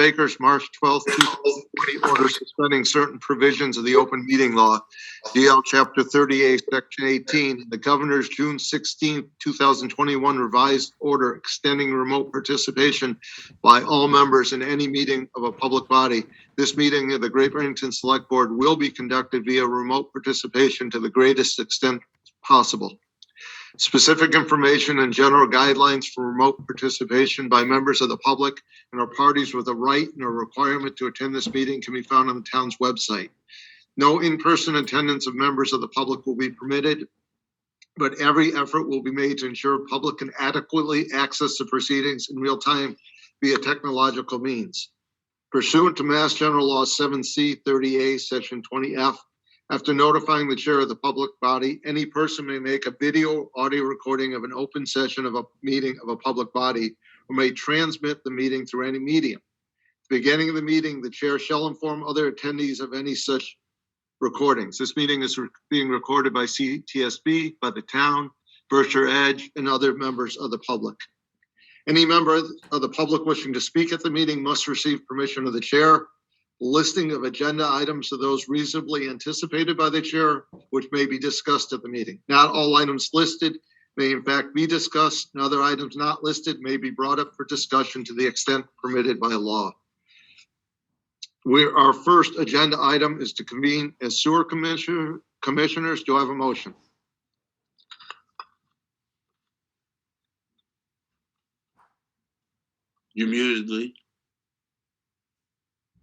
Baker's March 12th, 2020 order suspending certain provisions of the open meeting law, DL Chapter 38, Section 18, and the Governor's June 16, 2021 revised order extending remote participation by all members in any meeting of a public body. This meeting of the Great Barrington Select Board will be conducted via remote participation to the greatest extent possible. Specific information and general guidelines for remote participation by members of the public and or parties with a right and a requirement to attend this meeting can be found on the town's website. No in-person attendance of members of the public will be permitted, but every effort will be made to ensure public can adequately access the proceedings in real time via technological means. Pursuant to Mass General Law 7C 30A, Section 20F, after notifying the chair of the public body, any person may make a video audio recording of an open session of a meeting of a public body or may transmit the meeting through any medium. At the beginning of the meeting, the chair shall inform other attendees of any such recordings. This meeting is being recorded by CTSB, by the town, Berkshire Edge, and other members of the public. Any member of the public wishing to speak at the meeting must receive permission of the chair. Listing of agenda items are those reasonably anticipated by the chair, which may be discussed at the meeting. Not all items listed may in fact be discussed, and other items not listed may be brought up for discussion to the extent permitted by law. Our first agenda item is to convene as sewer commissioners. Do I have a motion? You're muted, Lee.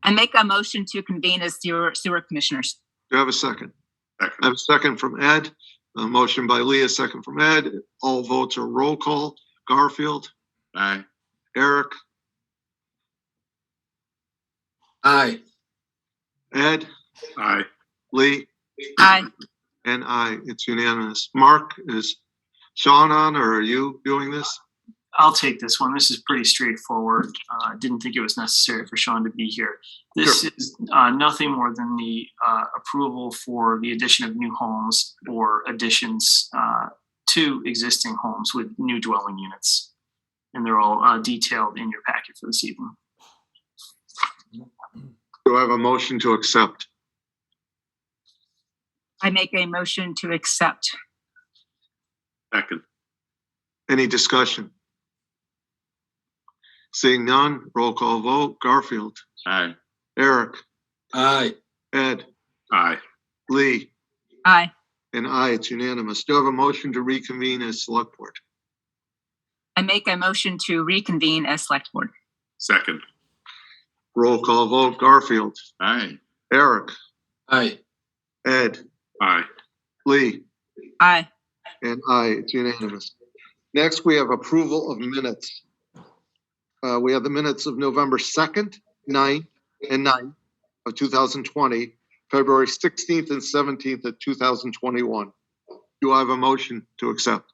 I make a motion to convene as sewer commissioners. Do I have a second? Second. I have a second from Ed. A motion by Lee, a second from Ed. All votes are roll call. Garfield. Aye. Eric. Aye. Ed. Aye. Lee. Aye. And aye. It's unanimous. Mark, is Sean on, or are you doing this? I'll take this one. This is pretty straightforward. I didn't think it was necessary for Sean to be here. This is nothing more than the approval for the addition of new homes or additions to existing homes with new dwelling units. And they're all detailed in your packet for this evening. Do I have a motion to accept? I make a motion to accept. Second. Any discussion? Seeing none, roll call vote. Garfield. Aye. Eric. Aye. Ed. Aye. Lee. Aye. And aye, it's unanimous. Do I have a motion to reconvene as select board? I make a motion to reconvene as select board. Second. Roll call vote. Garfield. Aye. Eric. Aye. Ed. Aye. Lee. Aye. And aye, it's unanimous. Next, we have approval of minutes. We have the minutes of November 2nd, 9th, and 9th of 2020, February 16th and 17th of 2021. Do I have a motion to accept?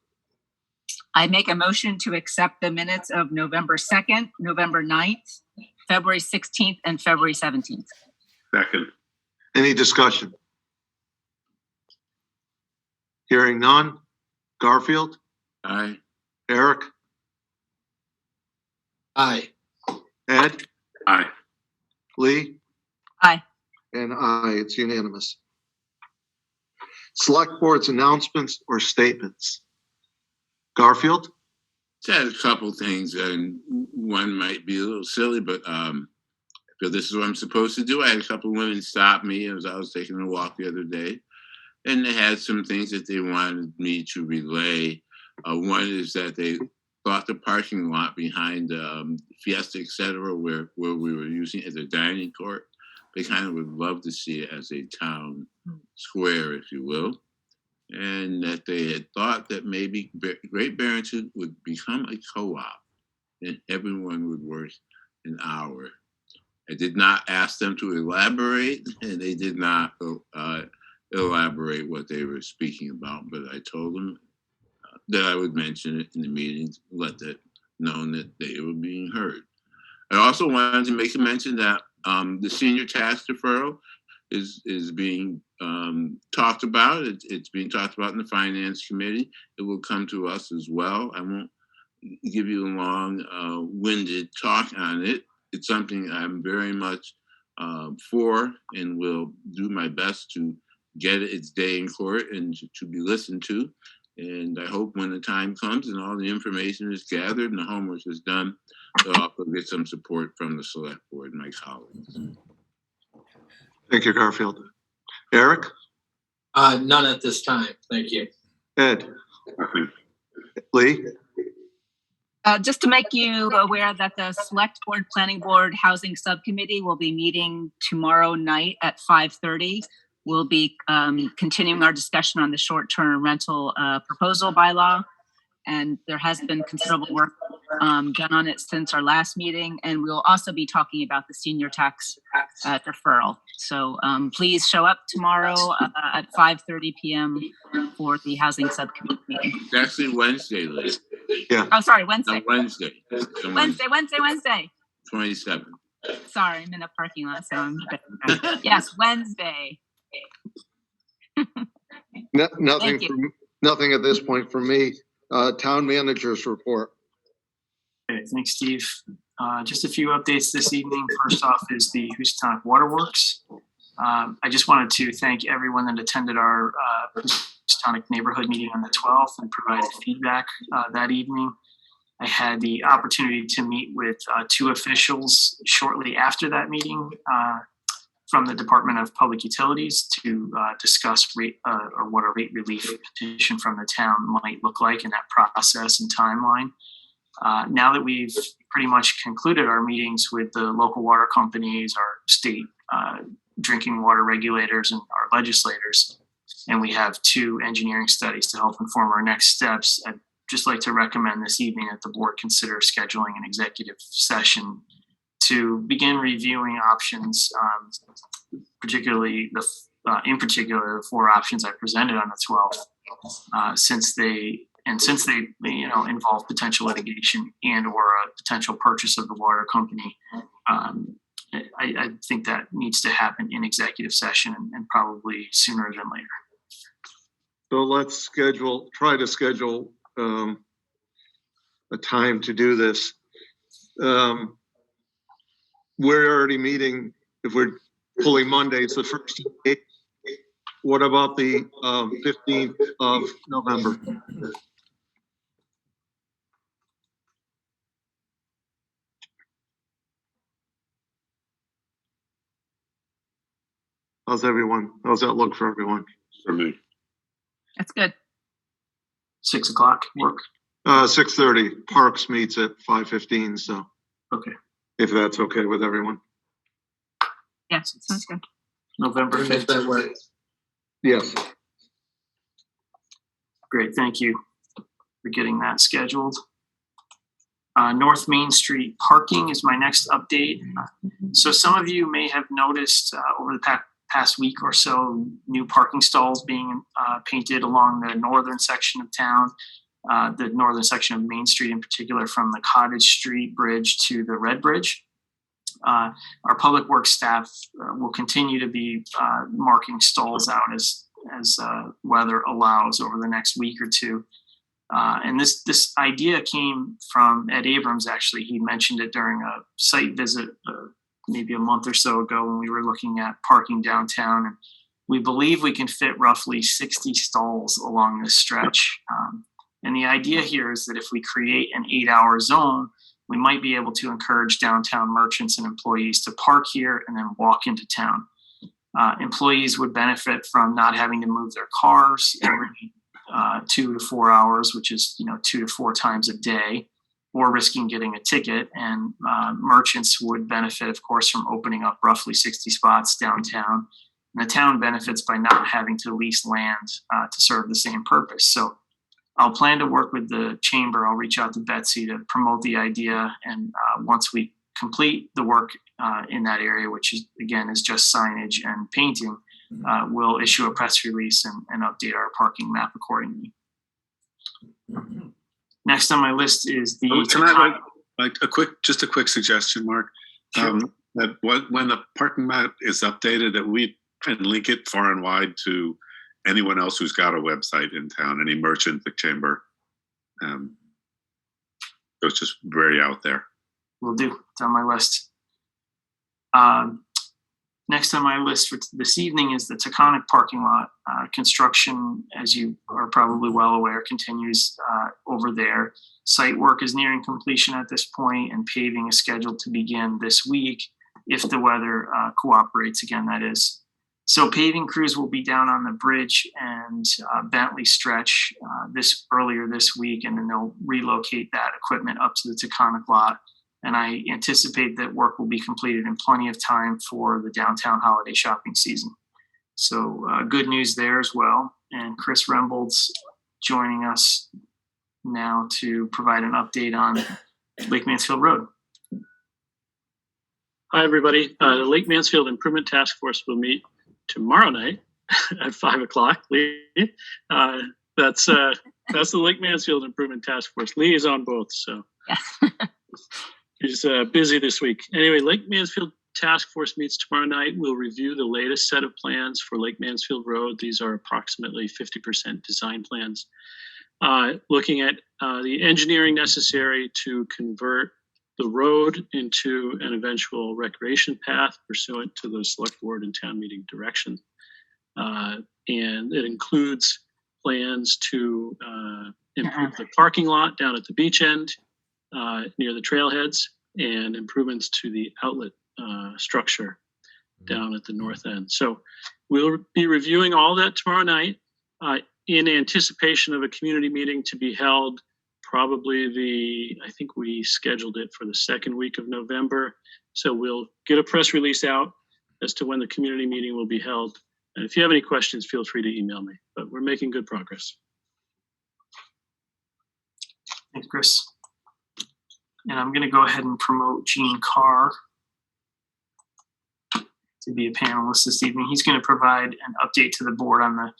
I make a motion to accept the minutes of November 2nd, November 9th, February 16th, and February 17th. Second. Any discussion? Hearing none. Garfield. Aye. Eric. Aye. Ed. Aye. Lee. Aye. And aye, it's unanimous. Select board's announcements or statements. Garfield. Just had a couple things, and one might be a little silly, but because this is what I'm supposed to do. I had a couple of women stop me as I was taking a walk the other day, and they had some things that they wanted me to relay. One is that they thought the parking lot behind Fiesta, et cetera, where we were using it as a dining court, they kind of would love to see it as a town square, if you will. And that they had thought that maybe Great Barrington would become a co-op and everyone would work an hour. I did not ask them to elaborate, and they did not elaborate what they were speaking about, but I told them that I would mention it in the meeting, let that known that they were being heard. I also wanted to make a mention that the senior tax deferral is being talked about. It's being talked about in the Finance Committee. It will come to us as well. I won't give you a long-winded talk on it. it's something I'm very much for, and will do my best to get its day in court and to be listened to. And I hope when the time comes and all the information is gathered and the homework is done, they'll also get some support from the select board and my colleagues. Thank you, Garfield. Eric? None at this time. Thank you. Ed? Lee? Just to make you aware that the Select Board Planning Board Housing Subcommittee will be meeting tomorrow night at 5:30. We'll be continuing our discussion on the short-term rental proposal bylaw. And there has been considerable work done on it since our last meeting. And we'll also be talking about the senior tax deferral. So please show up tomorrow at 5:30 p.m. for the Housing Subcommittee meeting. It's actually Wednesday, Liz. Oh, sorry, Wednesday. Not Wednesday. It's on Wednesday. 27th. Sorry, I'm in a parking lot, so I'm yes, Wednesday. Nothing Thank you. from, nothing at this point from me. Town managers report. Okay, thanks, Steve. Just a few updates this evening. First off is the Housatonic Waterworks. I just wanted to thank everyone that attended our Housatonic neighborhood meeting on the 12th and provided feedback that evening. I had the opportunity to meet with two officials shortly after that meeting from the Department of Public Utilities to discuss rate or what a rate relief petition from the town might look like in that process and timeline. Now that we've pretty much concluded our meetings with the local water companies, our state drinking water regulators, and our legislators, and we have two engineering studies to help inform our next steps, I'd just like to recommend this evening that the board consider scheduling an executive session to begin reviewing options, particularly in particular, the four options I presented on the 12th, since they involve potential litigation and or a potential purchase of the water company. I think that needs to happen in executive session and probably sooner than later. So let's try to schedule a time to do this. We're already meeting, if we're pulling Mondays, the first. What about the 15th of November? How's that look for everyone? For me. That's good. 6 o'clock work? 6:30. Parks meets at 5:15, so Okay. if that's okay with everyone. Yes, sounds good. November We'll make 5th. that work. Yes. Great, thank you for getting that scheduled. North Main Street parking is my next update. So some of you may have noticed over the past week or so, new parking stalls being painted along the northern section of town, the northern section of Main Street in particular, from the Cottage Street Bridge to the Red Bridge. Our public works staff will continue to be marking stalls out as weather allows over the next week or two. And this idea came from Ed Abrams, actually. He mentioned it during a site visit maybe a month or so ago when we were looking at parking downtown. And we believe we can fit roughly 60 stalls along this stretch. And the idea here is that if we create an 8-hour zone, we might be able to encourage downtown merchants and employees to park here and then walk into town. Employees would benefit from not having to move their cars every 2 to 4 hours, which is 2 to 4 times a day, or risking getting a ticket. And merchants would benefit, of course, from opening up roughly 60 spots downtown. And the town benefits by not having to lease land to serve the same purpose. So I'll plan to work with the chamber. I'll reach out to Betsy to promote the idea. And once we complete the work in that area, which is, again, is just signage and painting, we'll issue a press release and update our parking map accordingly. Next on my list is the. Can I have a quick suggestion, Mark? Sure. That when the parking map is updated, that we can link it far and wide to anyone else who's got a website in town, any merchant, the chamber. So it's just very out there. Will do. It's on my list. Next on my list for this evening is the Taconic parking lot. Construction, as you are probably well aware, continues over there. Site work is nearing completion at this point, and paving is scheduled to begin this week if the weather cooperates again, that is. So paving crews will be down on the bridge and Bentley stretch earlier this week, and then they'll relocate that equipment up to the Taconic lot. And I anticipate that work will be completed in plenty of time for the downtown holiday shopping season. So good news there as well. And Chris Rembold's joining us now to provide an update on Lake Mansfield Road. Hi, everybody. The Lake Mansfield Improvement Task Force will meet tomorrow night at 5 o'clock. Lee, that's the Lake Mansfield Improvement Task Force. Lee is on both, so he's busy this week. Anyway, Lake Mansfield Task Force meets tomorrow night. We'll review the latest set of plans for Lake Mansfield Road. These are approximately 50% design plans, looking at the engineering necessary to convert the road into an eventual recreation path pursuant to the select board and town meeting direction. And it includes plans to improve the parking lot down at the beach end near the trailheads, and improvements to the outlet structure down at the north end. So we'll be reviewing all that tomorrow night in anticipation of a community meeting to be held probably I think we scheduled it for the second week of November. So we'll get a press release out as to when the community meeting will be held. And if you have any questions, feel free to email me, but we're making good progress. Thanks, Chris. And I'm going to go ahead and promote Gene Carr to be a panelist this evening. He's going to provide an update to the board on the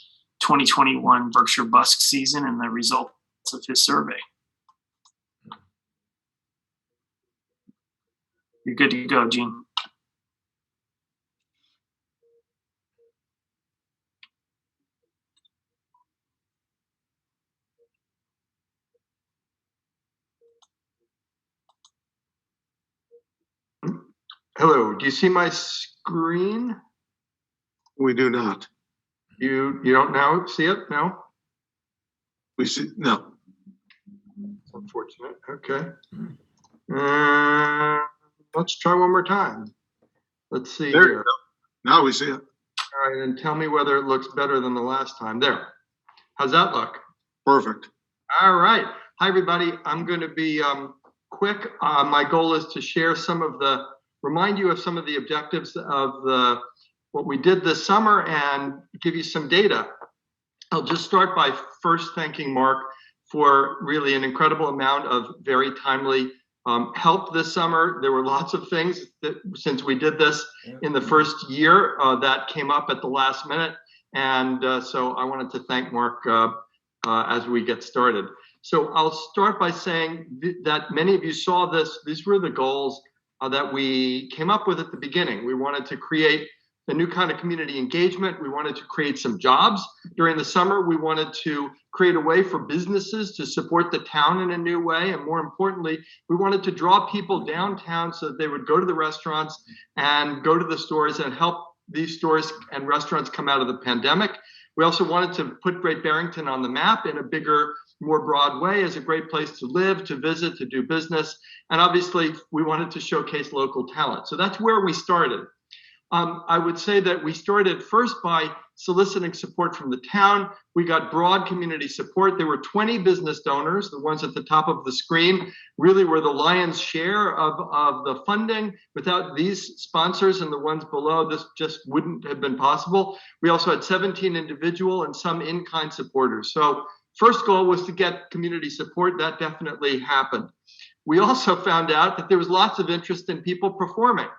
2021 Berkshire Busk season and the results of his survey. You're good to go, Gene. Hello, do you see my screen? We do not. You don't now see it? No? We see, no. It's unfortunate. Okay. Let's try one more time. Let's see There you here. go. Now we see it. All right, and tell me whether it looks better than the last time. There. How's that look? Perfect. All right. Hi, everybody. I'm going to be quick. My goal is to share remind you of some of the objectives of what we did this summer and give you some data. I'll just start by first thanking Mark for really an incredible amount of very timely help this summer. There were lots of things that since we did this in the first year that came up at the last minute. And so I wanted to thank Mark as we get started. So I'll start by saying that many of you saw this. These were the goals that we came up with at the beginning. We wanted to create a new kind of community engagement. We wanted to create some jobs during the summer. We wanted to create a way for businesses to support the town in a new way. And more importantly, we wanted to draw people downtown so that they would go to the restaurants and go to the stores and help these stores and restaurants come out of the pandemic. We also wanted to put Great Barrington on the map in a bigger, more broad way as a great place to live, to visit, to do business. And obviously, we wanted to showcase local talent. So that's where we started. I would say that we started first by soliciting support from the town. We got broad community support. There were 20 business donors. The ones at the top of the screen really were the lion's share of the funding. Without these sponsors and the ones below, this just wouldn't have been possible. We also had 17 individual and some in-kind supporters. So first goal was to get community support. That definitely happened. We also found out that there was lots of interest in people performing.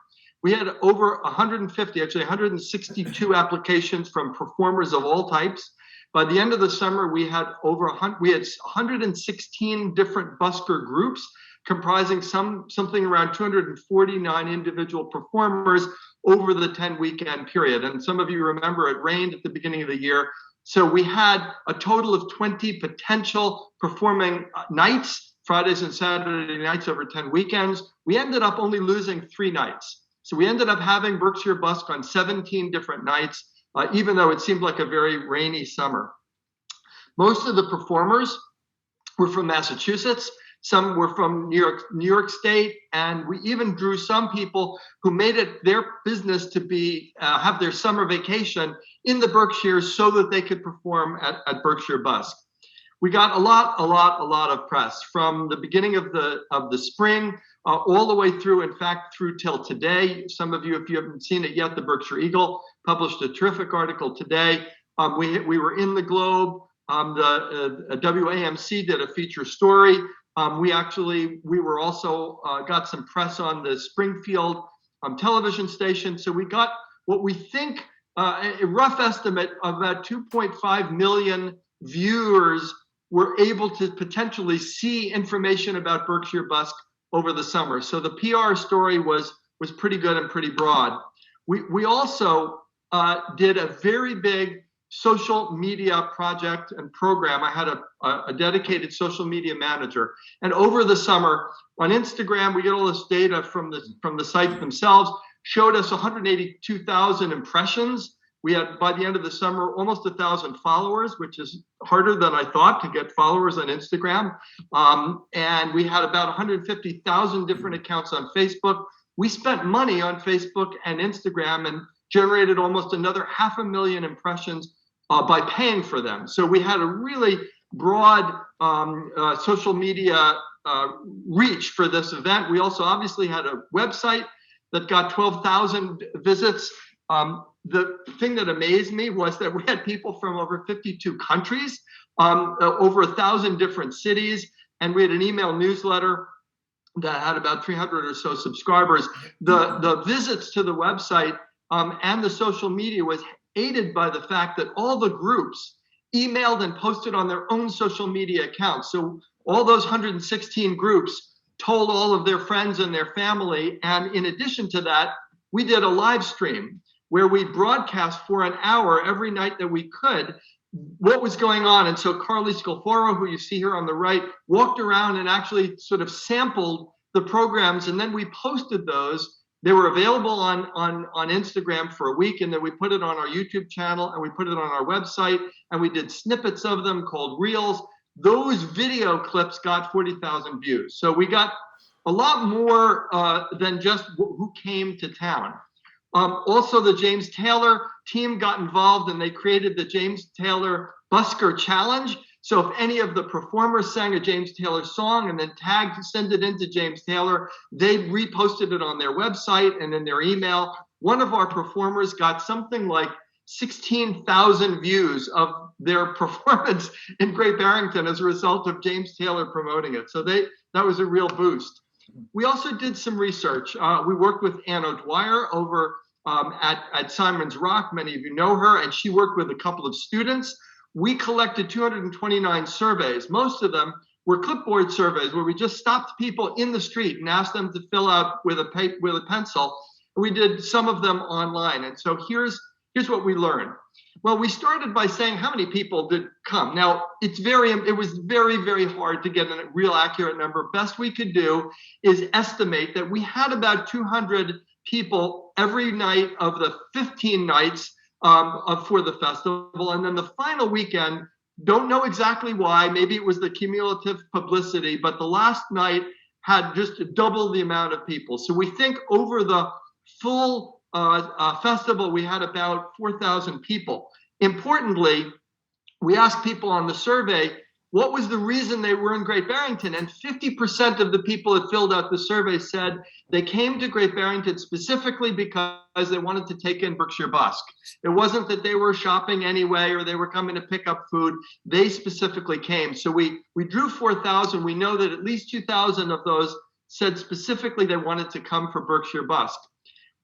We had over 150, actually 162 applications from performers of all types. By the end of the summer, we had 116 different busker groups comprising something around 249 individual performers over the 10-weekend period. And some of you remember it rained at the beginning of the year. So we had a total of 20 potential performing nights, Fridays and Saturday nights over 10 weekends. We ended up only losing 3 nights. So we ended up having Berkshire Busk on 17 different nights, even though it seemed like a very rainy summer. Most of the performers were from Massachusetts. Some were from New York State, and we even drew some people who made it their business to have their summer vacation in the Berkshires so that they could perform at Berkshire Busk. We got a lot of press from the beginning of the spring all the way through, in fact, through till today. Some of you, if you haven't seen it yet, the Berkshire Eagle published a terrific article today. We were in the Globe. The WAMC did a feature story. We were also got some press on the Springfield television station. So we got what we think a rough estimate of about 2.5 million viewers were able to potentially see information about Berkshire Busk over the summer. So the PR story was pretty good and pretty broad. We also did a very big social media project and program. I had a dedicated social media manager. And over the summer on Instagram, we get all this data from the sites themselves, showed us 182,000 impressions. We had, by the end of the summer, almost 1,000 followers, which is harder than I thought to get followers on Instagram. And we had about 150,000 different accounts on Facebook. We spent money on Facebook and Instagram and generated almost another 500,000 impressions by paying for them. So we had a really broad social media reach for this event. We also obviously had a website that got 12,000 visits. The thing that amazed me was that we had people from over 52 countries, over 1,000 different cities, and we had an email newsletter that had about 300 or so subscribers. The visits to the website and the social media was aided by the fact that all the groups emailed and posted on their own social media accounts. So all those 116 groups told all of their friends and their family. And in addition to that, we did a live stream where we broadcast for an hour every night that we could what was going on. And so Carly Scalfaro, who you see here on the right, walked around and actually sort of sampled the programs, and then we posted those. They were available on Instagram for a week, and then we put it on our YouTube channel, and we put it on our website, and we did snippets of them called Reels. Those video clips got 40,000 views. So we got a lot more than just who came to town. Also, the James Taylor team got involved, and they created the James Taylor Busker Challenge. So if any of the performers sang a James Taylor song and then send it into James Taylor, they reposted it on their website and in their email. One of our performers got something like 16,000 views of their performance in Great Barrington as a result of James Taylor promoting it. So that was a real boost. We also did some research. We worked with Ann O'Dwyer over at Simon's Rock. Many of you know her, and she worked with a couple of students. We collected 229 surveys. Most of them were clipboard surveys where we just stopped people in the street and asked them to fill out with a pencil. We did some of them online. And so here's what we learned. Well, we started by saying how many people did come. Now, it was very, very hard to get a real accurate number. Best we could do is estimate that we had about 200 people every night of the 15 nights for the festival. And then the final weekend, don't know exactly why, maybe it was the cumulative publicity, but the last night had just double the amount of people. So we think over the full festival, we had about 4,000 people. Importantly, we asked people on the survey, what was the reason they were in Great Barrington? And 50% of the people that filled out the survey said they came to Great Barrington specifically because they wanted to take in Berkshire Busk. It wasn't that they were shopping anyway or they were coming to pick up food. They specifically came. So we drew 4,000. We know that at least 2,000 of those said specifically they wanted to come for Berkshire Busk.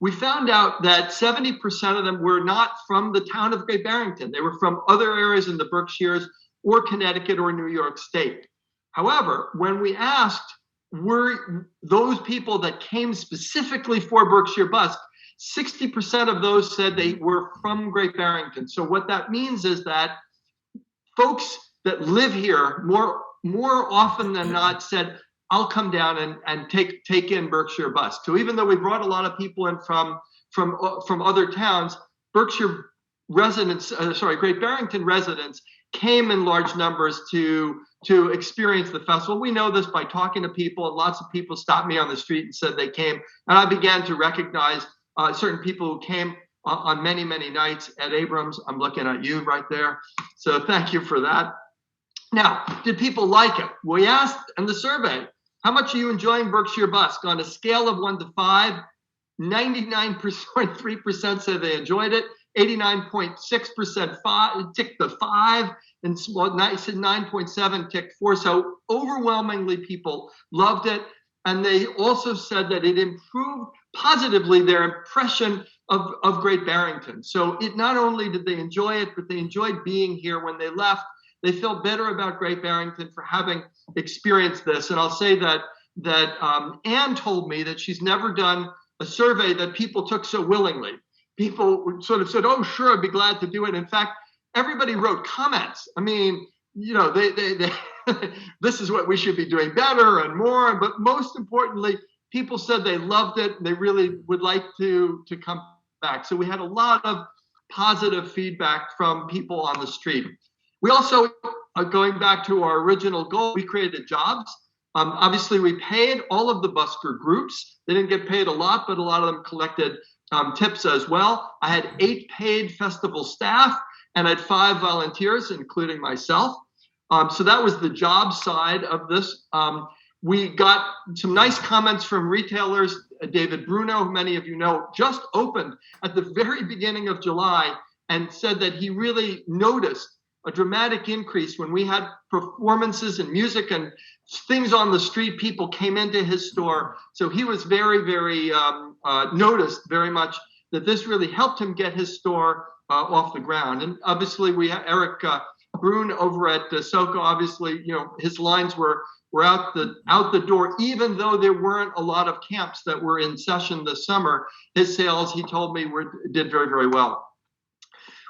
We found out that 70% of them were not from the town of Great Barrington. They were from other areas in the Berkshires or Connecticut or New York State. However, when we asked, were those people that came specifically for Berkshire Busk, 60% of those said they were from Great Barrington. So what that means is that folks that live here more often than not said, I'll come down and take in Berkshire bus. So even though we brought a lot of people in from other towns, Berkshire residents, Great Barrington residents came in large numbers to experience the festival. We know this by talking to people, and lots of people stopped me on the street and said they came. And I began to recognize certain people who came on many, many nights. Ed Abrams, I'm looking at you right there. So thank you for that. Now, did people like it? We asked in the survey, how much are you enjoying Berkshire Busk? On a scale of 1 to 5, 99.3% said they enjoyed it. 89.6% ticked the 5, and 9.7 ticked 4. So overwhelmingly people loved it. And they also said that it improved positively their impression of Great Barrington. So it not only did they enjoy it, but they enjoyed being here when they left. They felt better about Great Barrington for having experienced this. And I'll say that Anne told me that she's never done a survey that people took so willingly. People sort of said, oh, sure, I'd be glad to do it. In fact, everybody wrote comments. I mean, you know, they this is what we should be doing better and more. But most importantly, people said they loved it. And they really would like to come back. So we had a lot of positive feedback from people on the street. We also, going back to our original goal, we created jobs. Obviously, we paid all of the busker groups. They didn't get paid a lot, but a lot of them collected tips as well. I had 8 paid festival staff and I had 5 volunteers, including myself. So that was the job side of this. We got some nice comments from retailers. David Bruno, who many of you know, just opened at the very beginning of July and said that he really noticed a dramatic increase when we had performances and music and things on the street. People came into his store. So he was very, very noticed very much that this really helped him get his store off the ground. And obviously we had Eric Brun over at SoCo. Obviously, you know, his lines were out the door, even though there weren't a lot of camps that were in session this summer. His sales, he told me, did very, very well.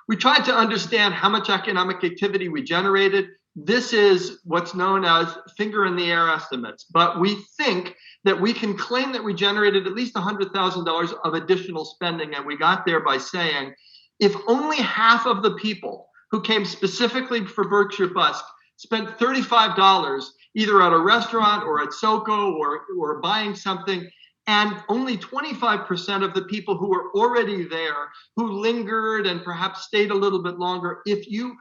We tried to understand how much economic activity we generated. This is what's known as finger in the air estimates, but we think that we can claim that we generated at least $100,000 of additional spending, and we got there by saying, if only half of the people who came specifically for Berkshire Busk spent $35 either at a restaurant or at SoCo or buying something, and only 25% of the people who were already there, who lingered and perhaps stayed a little bit longer, if you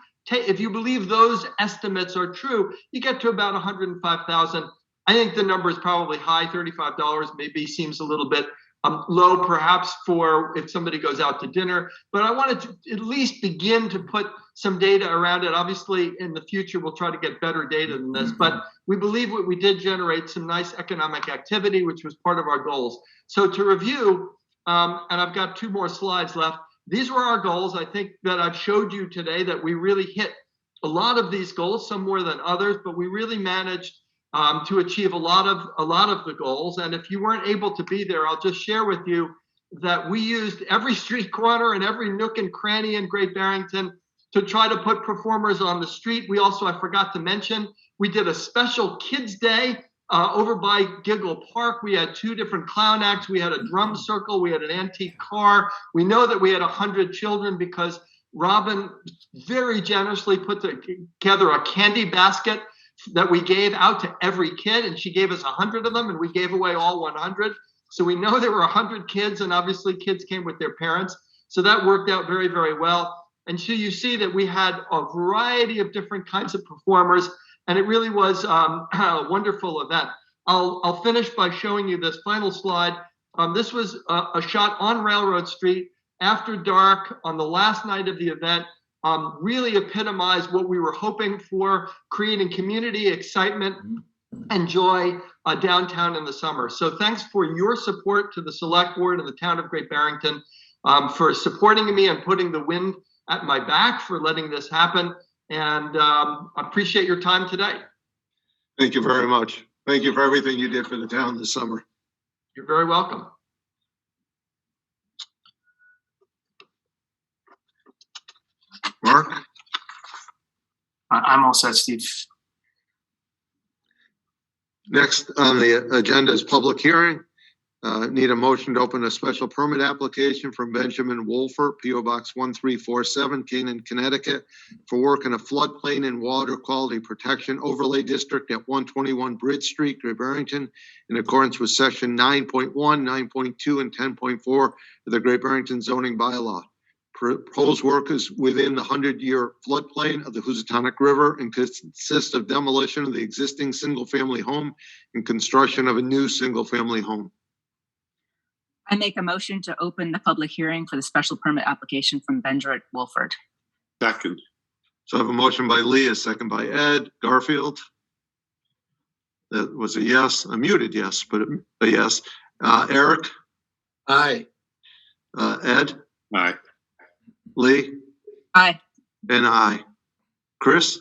believe those estimates are true, you get to about 105,000. I think the number is probably high. $35 maybe seems a little bit low, perhaps, for if somebody goes out to dinner. But I wanted to at least begin to put some data around it. Obviously, in the future, we'll try to get better data than this. But we believe we did generate some nice economic activity, which was part of our goals. So to review, and I've got 2 more slides left. These were our goals. I think that I've showed you today that we really hit a lot of these goals, some more than others, but we really managed to achieve a lot of the goals. And if you weren't able to be there, I'll just share with you that we used every street corner and every nook and cranny in Great Barrington to try to put performers on the street. We also, I forgot to mention, we did a special kids day over by Giggle Park. We had 2 different clown acts. We had a drum circle. We had an antique car. We know that we had 100 children because Robin very generously put together a candy basket that we gave out to every kid, and she gave us 100 of them, and we gave away all 100. So we know there were 100 kids, and obviously kids came with their parents. So that worked out very, very well. And so you see that we had a variety of different kinds of performers, and it really was a wonderful event. I'll finish by showing you this final slide. This was a shot on Railroad Street after dark on the last night of the event. Really epitomized what we were hoping for, creating community excitement and joy downtown in the summer. So thanks for your support to the Select Board and the town of Great Barrington for supporting me and putting the wind at my back, for letting this happen. And appreciate your time today. Thank you very much. Thank you for everything you did for the town this summer. You're very welcome. Mark? I'm all set, Steve. Next on the agenda is public hearing. Need a motion to open a special permit application from Benjamin Wolfer, P.O. Box 1347, Canaan, Connecticut, for work in a floodplain and water quality protection overlay district at 121 Bridge Street, Great Barrington, in accordance with section 9.1, 9.2, and 10.4 of the Great Barrington zoning bylaw. Proposed work is within the 100-year floodplain of the Housatonic River and consists of demolition of the existing single-family home and construction of a new single-family home. I make a motion to open the public hearing for the special permit application from Benjamin Wolford. Second. So I have a motion by Lee, a second by Ed Garfield. That was a yes, a muted yes, but a yes. Eric, Aye. Ed, Aye. Lee, Aye. and I. Chris?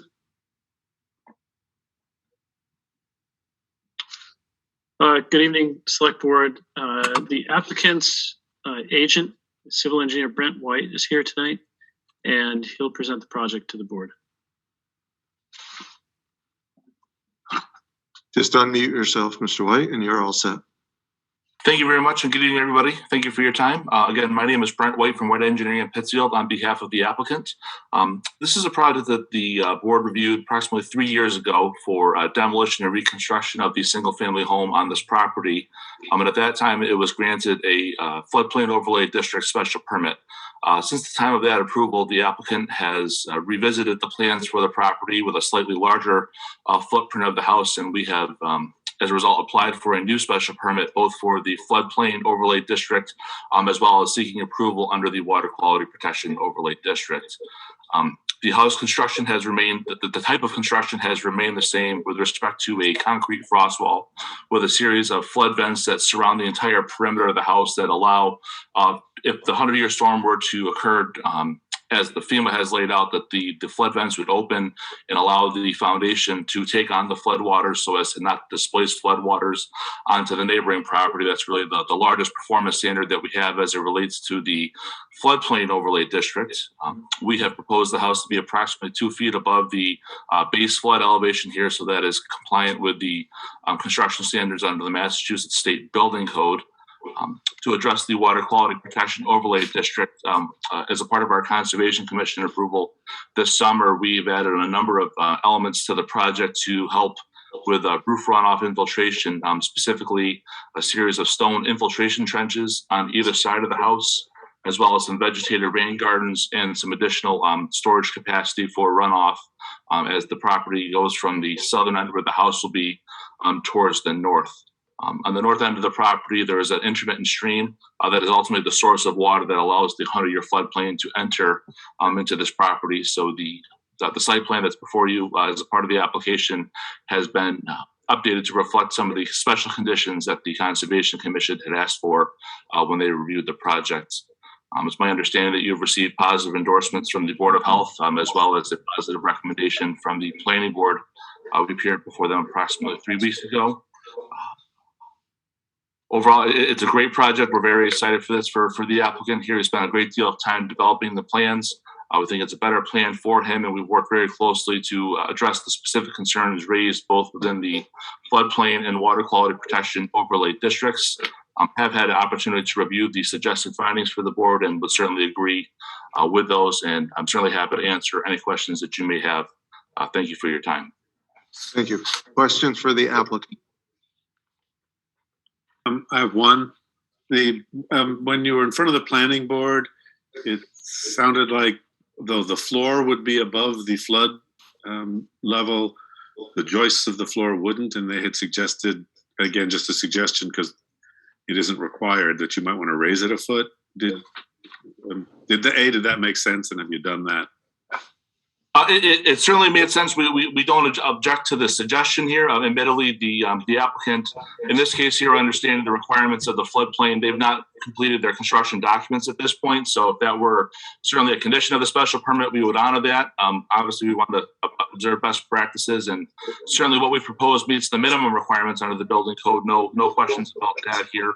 Good evening, Select Board. The applicant's agent, Civil Engineer Brent White, is here tonight, and he'll present the project to the board. Just unmute yourself, Mr. White, and you're all set. Thank you very much and good evening, everybody. Thank you for your time. Again, my name is Brent White from White Engineering in Pittsfield on behalf of the applicant. This is a project that the board reviewed approximately 3 years ago for demolition and reconstruction of the single family home on this property. And at that time, it was granted a floodplain overlay district special permit. Since the time of that approval, the applicant has revisited the plans for the property with a slightly larger footprint of the house, and we have as a result, applied for a new special permit, both for the floodplain overlay district, as well as seeking approval under the water quality protection overlay district. The house construction has remained, the type of construction has remained the same with respect to a concrete frost wall with a series of flood vents that surround the entire perimeter of the house that allow, if the 100-year storm were to occur, as the FEMA has laid out, that the flood vents would open and allow the foundation to take on the flood waters so as to not displace flood waters onto the neighboring property. That's really the largest performance standard that we have as it relates to the floodplain overlay district. We have proposed the house to be approximately 2 feet above the base flood elevation here, so that is compliant with the construction standards under the Massachusetts State Building Code. To address the water quality protection overlay district, as a part of our Conservation Commission approval this summer, we've added a number of elements to the project to help with roof runoff infiltration, specifically a series of stone infiltration trenches on either side of the house, as well as some vegetated rain gardens and some additional storage capacity for runoff as the property goes from the southern end where the house will be towards the north. On the north end of the property, there is an intermittent stream that is ultimately the source of water that allows the 100-year floodplain to enter into this property. So the site plan that's before you as a part of the application has been updated to reflect some of the special conditions that the Conservation Commission had asked for when they reviewed the project. It's my understanding that you've received positive endorsements from the Board of Health, as well as a positive recommendation from the Planning Board. We appeared before them approximately 3 weeks ago. Overall, it's a great project. We're very excited for this for the applicant here. He spent a great deal of time developing the plans. We think it's a better plan for him, and we've worked very closely to address the specific concerns raised both within the floodplain and water quality protection overlay districts. Have had an opportunity to review the suggested findings for the board and would certainly agree with those, and I'm certainly happy to answer any questions that you may have. Thank you for your time. Thank you. Questions for the applicant? I have one. When you were in front of the planning board, it sounded like though the floor would be above the flood level, the joists of the floor wouldn't, and they had suggested, again, just a suggestion because it isn't required, that you might want to raise it a foot. Did that make sense, and have you done that? It certainly made sense. We don't object to the suggestion here. Admittedly, the applicant, in this case here, understanding the requirements of the floodplain, they've not completed their construction documents at this point. So if that were certainly a condition of the special permit, we would honor that. Obviously, we want to observe best practices, and certainly what we propose meets the minimum requirements under the building code. No questions about that here.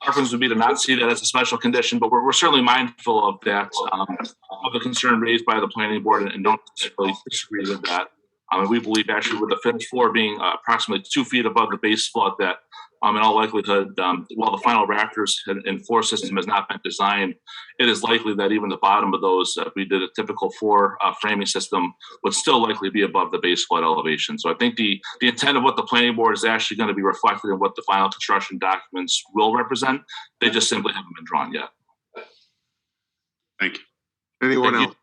Preference would be to not see that as a special condition, but we're certainly mindful of that, of the concern raised by the planning board, and don't necessarily disagree with that. And we believe actually with the finished floor being approximately 2 feet above the base flood that in all likelihood, while the final rafters and floor system has not been designed, it is likely that even the bottom of those, if we did a typical floor framing system, would still likely be above the base flood elevation. So I think the intent of what the planning board is actually going to be reflected in what the final construction documents will represent. They just simply haven't been drawn yet. Thank you. Anyone Thank else?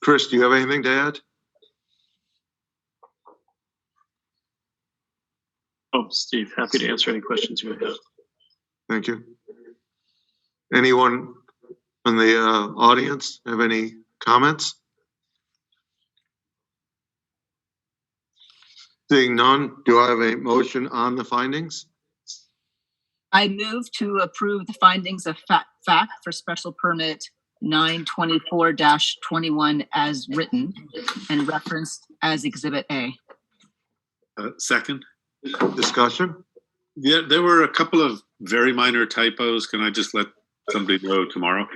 Chris, do you have anything to add? Oh, Steve, happy to answer any questions you may have. Thank you. Anyone in the audience have any comments? Seeing none, do I have a motion on the findings? I move to approve the findings of fact for special permit 924-21 as written and referenced as Exhibit A. Second. Discussion? Yeah, there were a couple of very minor typos. Can I just let somebody know tomorrow?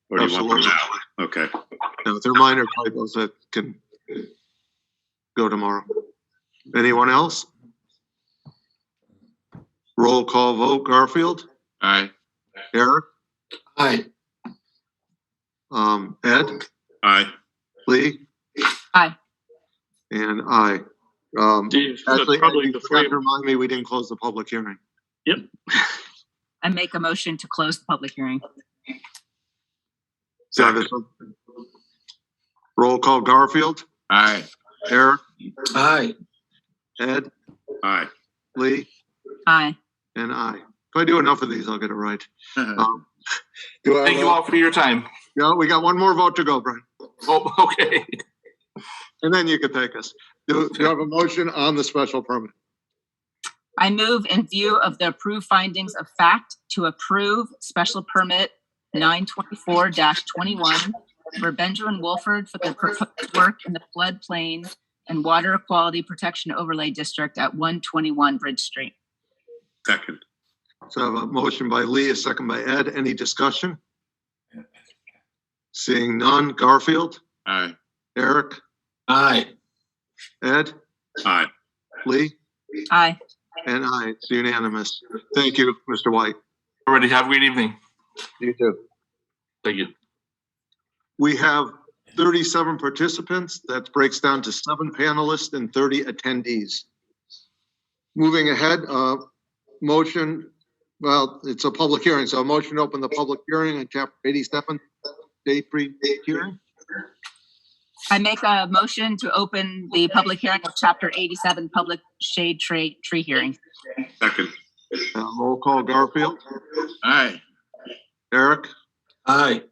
Or do you want them Absolutely. now? Okay. No, they're minor typos that can go tomorrow. Anyone else? Roll call vote. Garfield? Aye. Eric? Aye. Ed? Aye. Lee? Aye. And I. Steve, Actually, probably you before forgot to you, remind me we didn't close the public hearing. yep. I make a motion to close the public hearing. Roll call. Garfield? Aye. Eric? Aye. Ed? Aye. Lee? Aye. And I. If I do enough of these, I'll get it right. Do I Thank have you all for your time. Yeah, we got one more vote to go, Brian. Oh, okay. And then you can take us. Do you have a motion on the special permit? I move in view of the approved findings of fact to approve special permit 924-21 for Benjamin Wolford for the proposed work in the floodplain and water quality protection overlay district at 121 Bridge Street. Second. So I have a motion by Lee, a second by Ed. Any discussion? Seeing none. Garfield? Aye. Eric? Aye. Ed? Aye. Lee? Aye. And I. It's unanimous. Thank you, Mr. White. Already have a great evening. You too. Thank you. We have 37 participants. That breaks down to 7 panelists and 30 attendees. Moving ahead, motion, well, it's a public hearing, so a motion to open the public hearing on chapter 87, day 3 hearing. I make a motion to open the public hearing of chapter 87 public shade tree hearing. Second. Roll call. Garfield? Aye. Eric? Aye.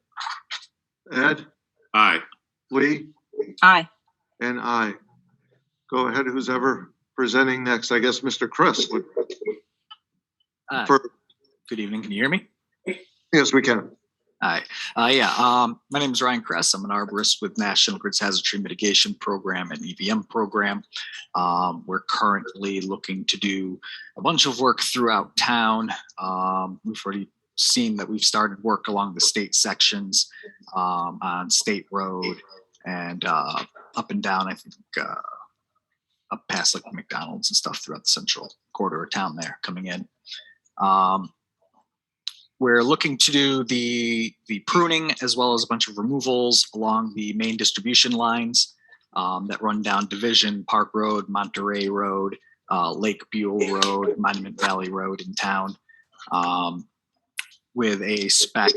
Ed? Aye. Lee? Aye. And I. Go ahead, who's ever presenting next. I guess Mr. Chris would. Good evening. Can you hear me? Yes, we can. Hi. My name is Ryan Kress. I'm an arborist with National Grid's Hazard Tree Mitigation Program and EVM program. We're currently looking to do a bunch of work throughout town. We've already seen that we've started work along the state sections on State Road and up and down, I think, up past like McDonald's and stuff throughout the central corridor of town there coming in. We're looking to do the pruning as well as a bunch of removals along the main distribution lines that run down Division, Park Road, Monterey Road, Lake Buell Road, Monument Valley Road in town, with a spec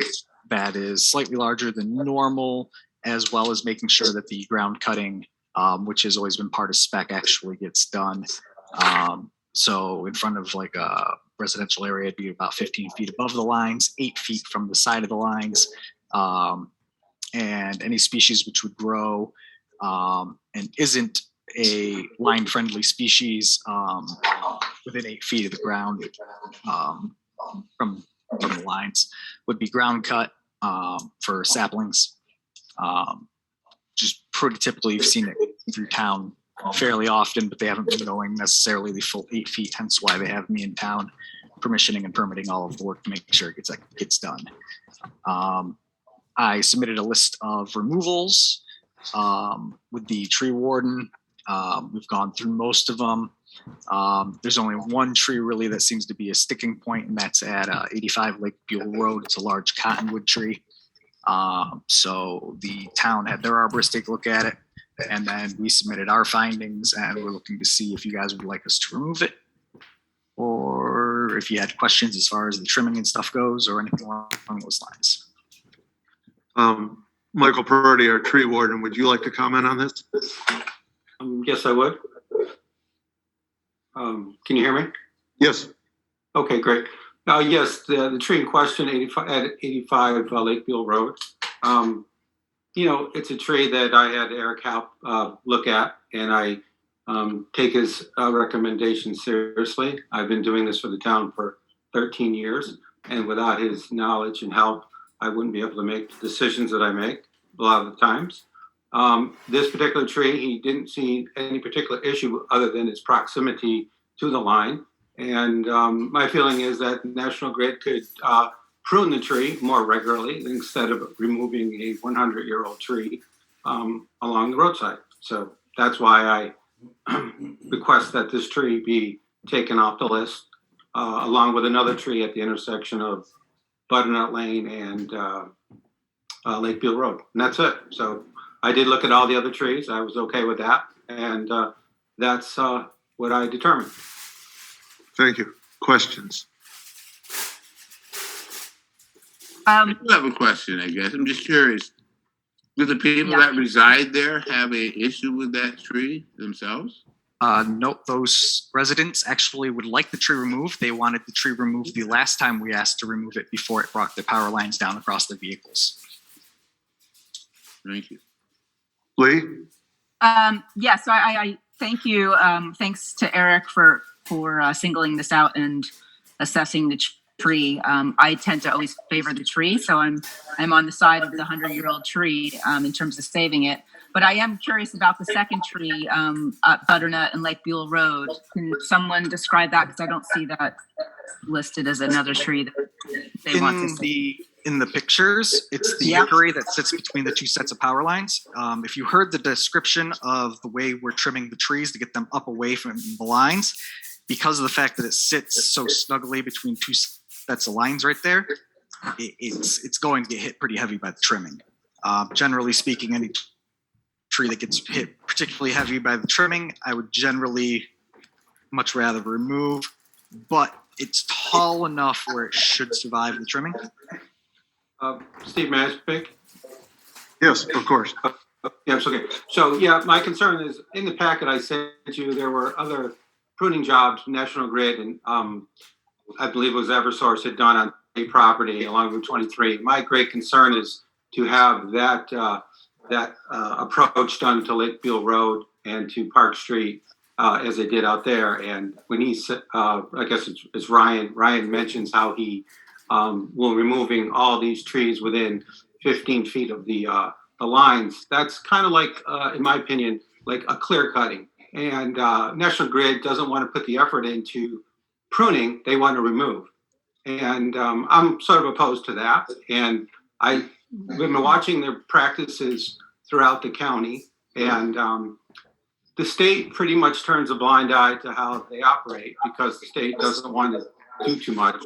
that is slightly larger than normal, as well as making sure that the ground cutting, which has always been part of spec, actually gets done. So in front of like a residential area, it'd be about 15 feet above the lines, 8 feet from the side of the lines, and any species which would grow and isn't a line-friendly species within 8 feet of the ground from the lines would be ground cut for saplings. Just pretty typically, you've seen it through town fairly often, but they haven't been going necessarily the full 8 feet, hence why they have me in town permissioning and permitting all of the work to make sure it gets done. I submitted a list of removals with the tree warden. We've gone through most of them. There's only one tree really that seems to be a sticking point, and that's at 85 Lake Buell Road. It's a large cottonwood tree. So the town had their arborist take a look at it, and then we submitted our findings, and we're looking to see if you guys would like us to remove it, or if you had questions as far as the trimming and stuff goes, or anything along those lines. Michael Peretti, our tree warden, would you like to comment on this? Yes, I would. Can you hear me? Yes. Okay, great. Yes, the tree in question, 85 Lake Buell Road. It's a tree that I had Eric Halp look at, and I take his recommendation seriously. I've been doing this for the town for 13 years, and without his knowledge and help, I wouldn't be able to make the decisions that I make a lot of the times. This particular tree, he didn't see any particular issue other than its proximity to the line. And my feeling is that National Grid could prune the tree more regularly instead of removing a 100-year-old tree along the roadside. So that's why I request that this tree be taken off the list, along with another tree at the intersection of Butternut Lane and Lake Buell Road. And that's it. So I did look at all the other trees. I was okay with that. And that's what I determined. Thank you. Questions? I do have a question, I guess. I'm just curious. Do the people that reside there have an issue with that tree themselves? Nope, those residents actually would like the tree removed. They wanted the tree removed the last time we asked to remove it before it brought the power lines down across the vehicles. Thank you. Lee? So I thank you. Thanks to Eric for singling this out and assessing the tree. I tend to always favor the tree, so I'm on the side of the 100-year-old tree in terms of saving it. But I am curious about the second tree at Butternut and Lake Buell Road. Can someone describe that? Because I don't see that listed as another tree that they want to save. In the pictures, it's the tree that sits between the two sets of power lines. If you heard the description of the way we're trimming the trees to get them up away from the lines, because of the fact that it sits so snugly between two sets of lines right there, it's going to get hit pretty heavy by the trimming. Generally speaking, any tree that gets hit particularly heavy by the trimming, I would generally much rather remove, but it's tall enough where it should survive the trimming. Steve, may I speak? Yes, of course. Yes, okay. So, my concern is in the packet I sent you, there were other pruning jobs, National Grid, and I believe it was Eversource had done on a property along Route 23. My great concern is to have that approach done to Lake Buell Road and to Park Street as they did out there. And when he said, I guess it's Ryan mentions how he will removing all these trees within 15 feet of the lines. That's kind of like, in my opinion, like a clear cutting. And National Grid doesn't want to put the effort into pruning, they want to remove. And I'm sort of opposed to that. And I've been watching their practices throughout the county. And the state pretty much turns a blind eye to how they operate because the state doesn't want to do too much.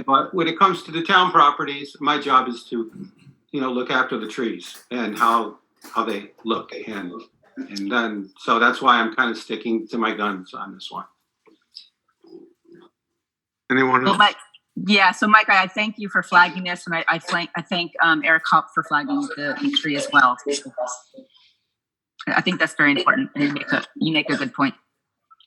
But when it comes to the town properties, my job is to, look after the trees and how they look. And then, so that's why I'm kind of sticking to my guns on this one. Anyone else? So Mike, I thank you for flagging this, and I thank Eric Hopp for flagging the tree as well. I think that's very important, and you make a good point.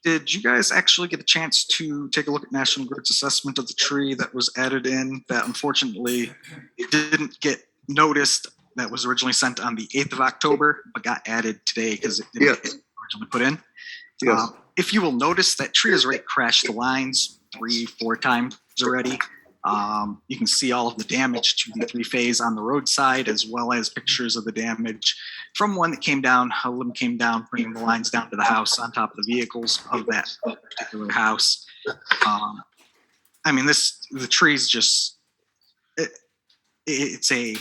Did you guys actually get a chance to take a look at National Grid's assessment of the tree that was added in that unfortunately it didn't get noticed, that was originally sent on the 8th of October, but got added today because it didn't get originally put in? Yes. If you will notice, that tree has already crashed the lines 3-4 times already. You can see all of the damage to the three-phase on the roadside, as well as pictures of the damage from one that came down. A limb came down, bringing the lines down to the house on top of the vehicles of that particular house. The tree's just, it's a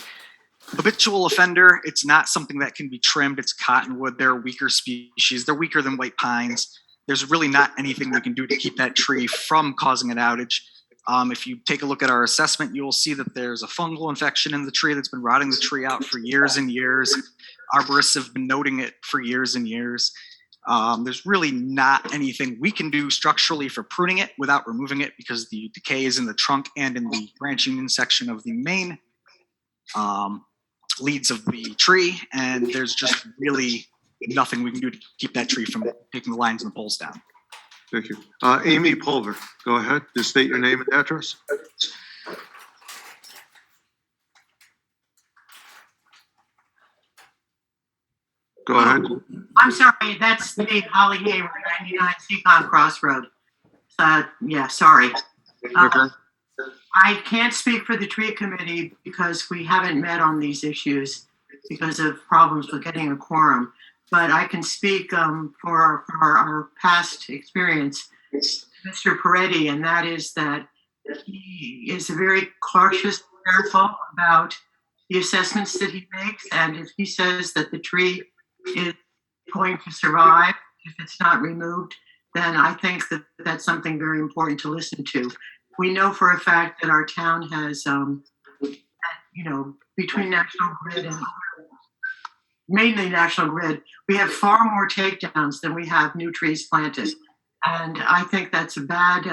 habitual offender. It's not something that can be trimmed. It's cottonwood. They're a weaker species. They're weaker than white pines. There's really not anything we can do to keep that tree from causing an outage. If you take a look at our assessment, you will see that there's a fungal infection in the tree that's been rotting the tree out for years and years. Arborists have been noting it for years and years. There's really not anything we can do structurally for pruning it without removing it, because the decay is in the trunk and in the branching in section of the main leads of the tree. And there's just really nothing we can do to keep that tree from taking the lines and the poles down. Thank you. Amy Pulver, go ahead. Just state your name and address. Go ahead. I'm sorry, that's me, Holly Hayward, 99 Seacon Crossroad. Yeah, sorry. Okay. I can't speak for the tree committee because we haven't met on these issues because of problems with getting a quorum. But I can speak for our past experience, Mr. Peretti, and that is that he is very cautious, careful about the assessments that he makes. And if he says that the tree is going to survive if it's not removed, then I think that that's something very important to listen to. We know for a fact that our town has, between National Grid and mainly National Grid, we have far more takedowns than we have new trees planted. And I think that's a bad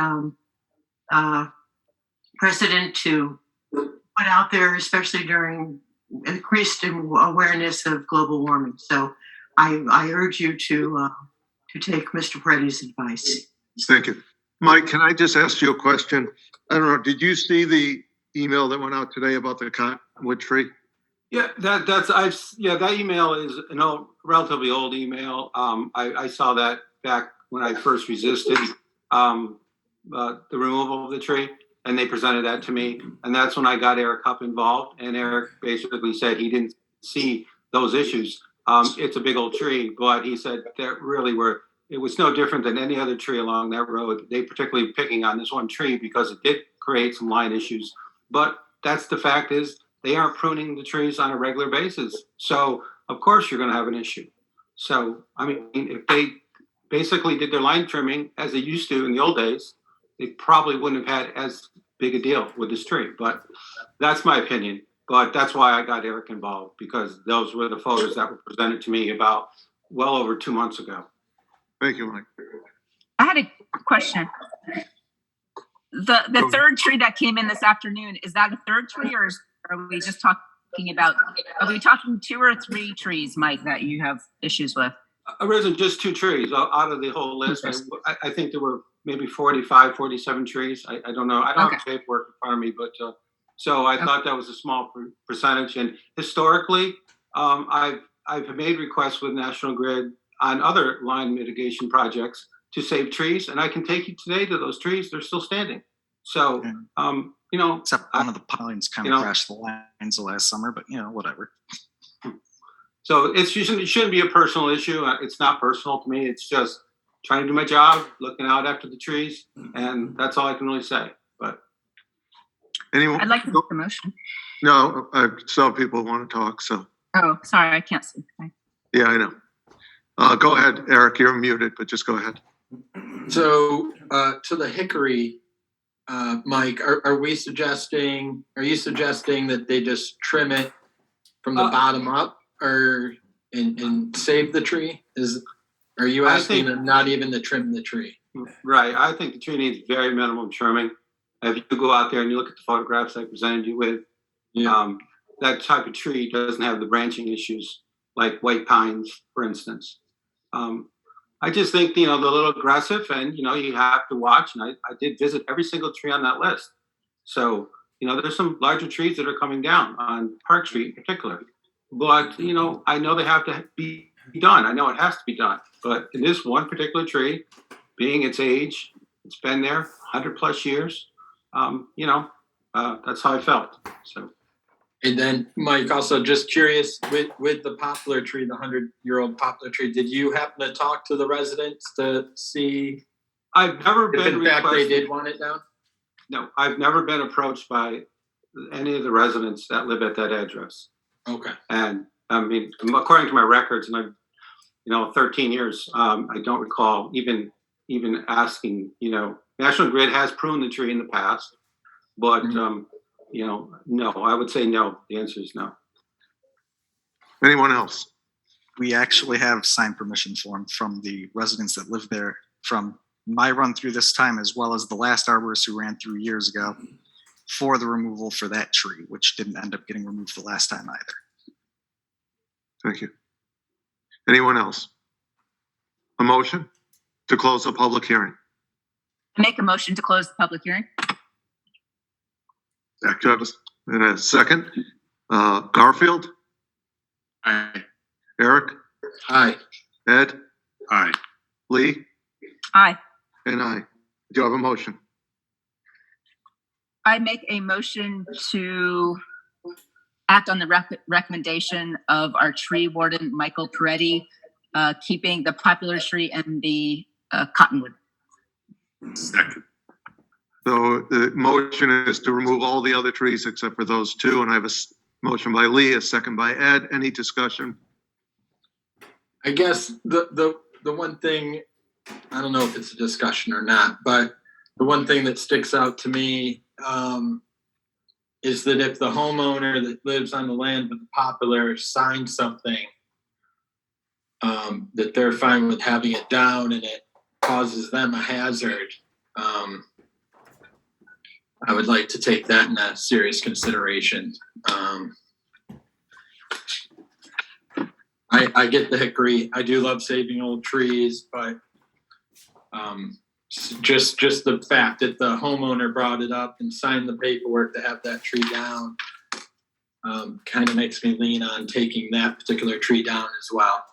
precedent to put out there, especially during increased awareness of global warming. So I urge you to take Mr. Peretti's advice. Thank you. Mike, can I just ask you a question? I don't know, did you see the email that went out today about the cottonwood tree? Yeah, that email is a relatively old email. I saw that back when I first resisted the removal of the tree, and they presented that to me. And that's when I got Eric Hupp involved, and Eric basically said he didn't see those issues. It's a big old tree, but he said that really it was no different than any other tree along that road. They particularly picking on this one tree because it did create some line issues. But that's the fact is they aren't pruning the trees on a regular basis. So of course you're going to have an issue. So, I mean, if they basically did their line trimming as they used to in the old days, they probably wouldn't have had as big a deal with this tree. But that's my opinion. But that's why I got Eric involved, because those were the photos that were presented to me about well over 2 months ago. Thank you, Mike. I had a question. The third tree that came in this afternoon, is that a third tree, or are we just talking about, are we talking 2 or 3 trees, Mike, that you have issues with? Arisen just 2 trees out of the whole list. I think there were maybe 45, 47 trees. I don't know. I don't have paperwork in front of me, but so I thought that was a small percentage. And historically, I've made requests with National Grid on other line mitigation projects to save trees, and I can take you today to those trees. They're still standing. So, except one of the pines kind of crashed the lines the last summer, but whatever. So it shouldn't be a personal issue. It's not personal to me. It's just trying to do my job, looking out after the trees, and that's all I can really say. But anyone? I'd like to make a motion. No, some people want to talk. So. Oh, sorry, I can't see. Yeah, I know. Go ahead, Eric. You're muted, but just go ahead. So to the hickory, Mike, are you suggesting that they just trim it from the bottom up, or and save the tree? Are you asking them not even to trim the tree? Right. I think the tree needs very minimum trimming. If you go out there and you look at the photographs I presented you with, that type of tree doesn't have the branching issues like white pines, for instance. I just think, they're a little aggressive, and, you have to watch. And I did visit every single tree on that list. So, there's some larger trees that are coming down on Park Street in particular. But, I know they have to be done. I know it has to be done. But in this one particular tree, being its age, it's been there 100 plus years. That's how I felt. So. And then, Mike, also just curious, with the poplar tree, the 100-year-old poplar tree, did you happen to talk to the residents to see? I've never been if in fact they did want it down? No, I've never been approached by any of the residents that live at that address. Okay. And I mean, according to my records, and I've, 13 years, I don't recall even asking, National Grid has pruned the tree in the past, but, no, I would say no. The answer is no. Anyone else? We actually have signed permission form from the residents that live there from my run through this time, as well as the last arborist who ran through years ago for the removal for that tree, which didn't end up getting removed the last time either. Thank you. Anyone else? A motion to close the public hearing. Make a motion to close the public hearing. Zach Travis, and a second. Garfield, Aye. Eric, Aye. Ed, Aye. Lee, Aye. and I. Do you have a motion? I make a motion to act on the recommendation of our tree warden, Michael Peretti, keeping the poplar tree and the cottonwood. Second. So the motion is to remove all the other trees except for those two, and I have a motion by Lee, a second by Ed. Any discussion? I guess the one thing, I don't know if it's a discussion or not, but the one thing that sticks out to me is that if the homeowner that lives on the land with the poplar signs something, that they're fine with having it down and it causes them a hazard, I would like to take that into serious consideration. I get the hickory. I do love saving old trees, but just the fact that the homeowner brought it up and signed the paperwork to have that tree down kind of makes me lean on taking that particular tree down as well.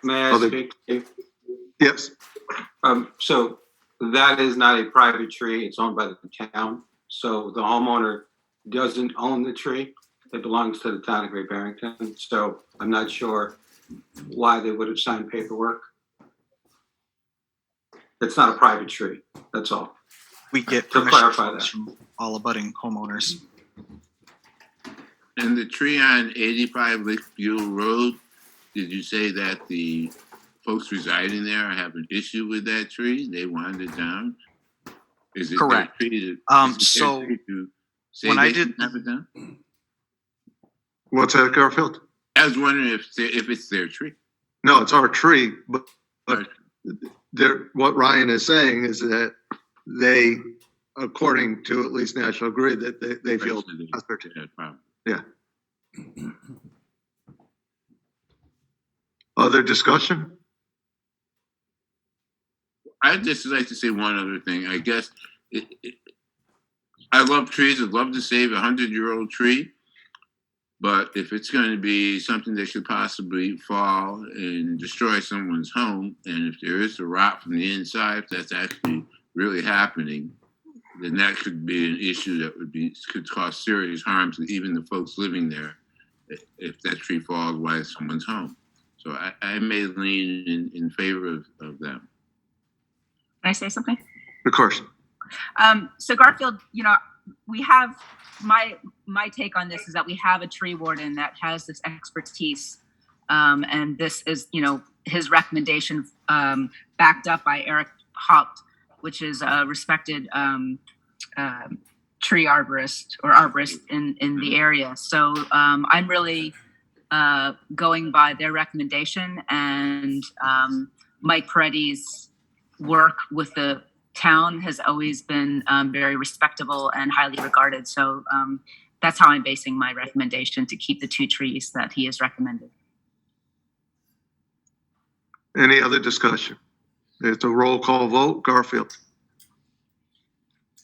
May I speak? Yes. So that is not a private tree. It's owned by the town. So the homeowner doesn't own the tree. It belongs to the town of Great Barrington. So I'm not sure why they would have signed paperwork. It's not a private tree. That's all. We get To permission clarify that. from all abutting homeowners. And the tree on 85 Lakeview Road, did you say that the folks residing there have an issue with that tree? They wanted it down? Is it Correct. their tree to- is it their So tree to say when I they did- can have it down? What's that, Garfield? I was wondering if it's their tree. No, it's our tree, but what Ryan is saying is that they, according to at least National Grid, that they feel that's their tree. Yeah. Other discussion? I'd just like to say one other thing. I guess I love trees. I'd love to save a 100-year-old tree. But if it's going to be something that could possibly fall and destroy someone's home, and if there is a rot from the inside, if that's actually really happening, then that could be an issue that could cause serious harm to even the folks living there if that tree falls while it's someone's home. So I may lean in favor of them. Can I say something? Of course. So Garfield, we have my take on this is that we have a tree warden that has this expertise, and this is his recommendation backed up by Eric Haupt, which is a respected tree arborist in the area. So I'm really going by their recommendation, and Mike Peretti's work with the town has always been very respectable and highly regarded. So that's how I'm basing my recommendation to keep the 2 trees that he has recommended. Any other discussion? It's a roll call vote. Garfield.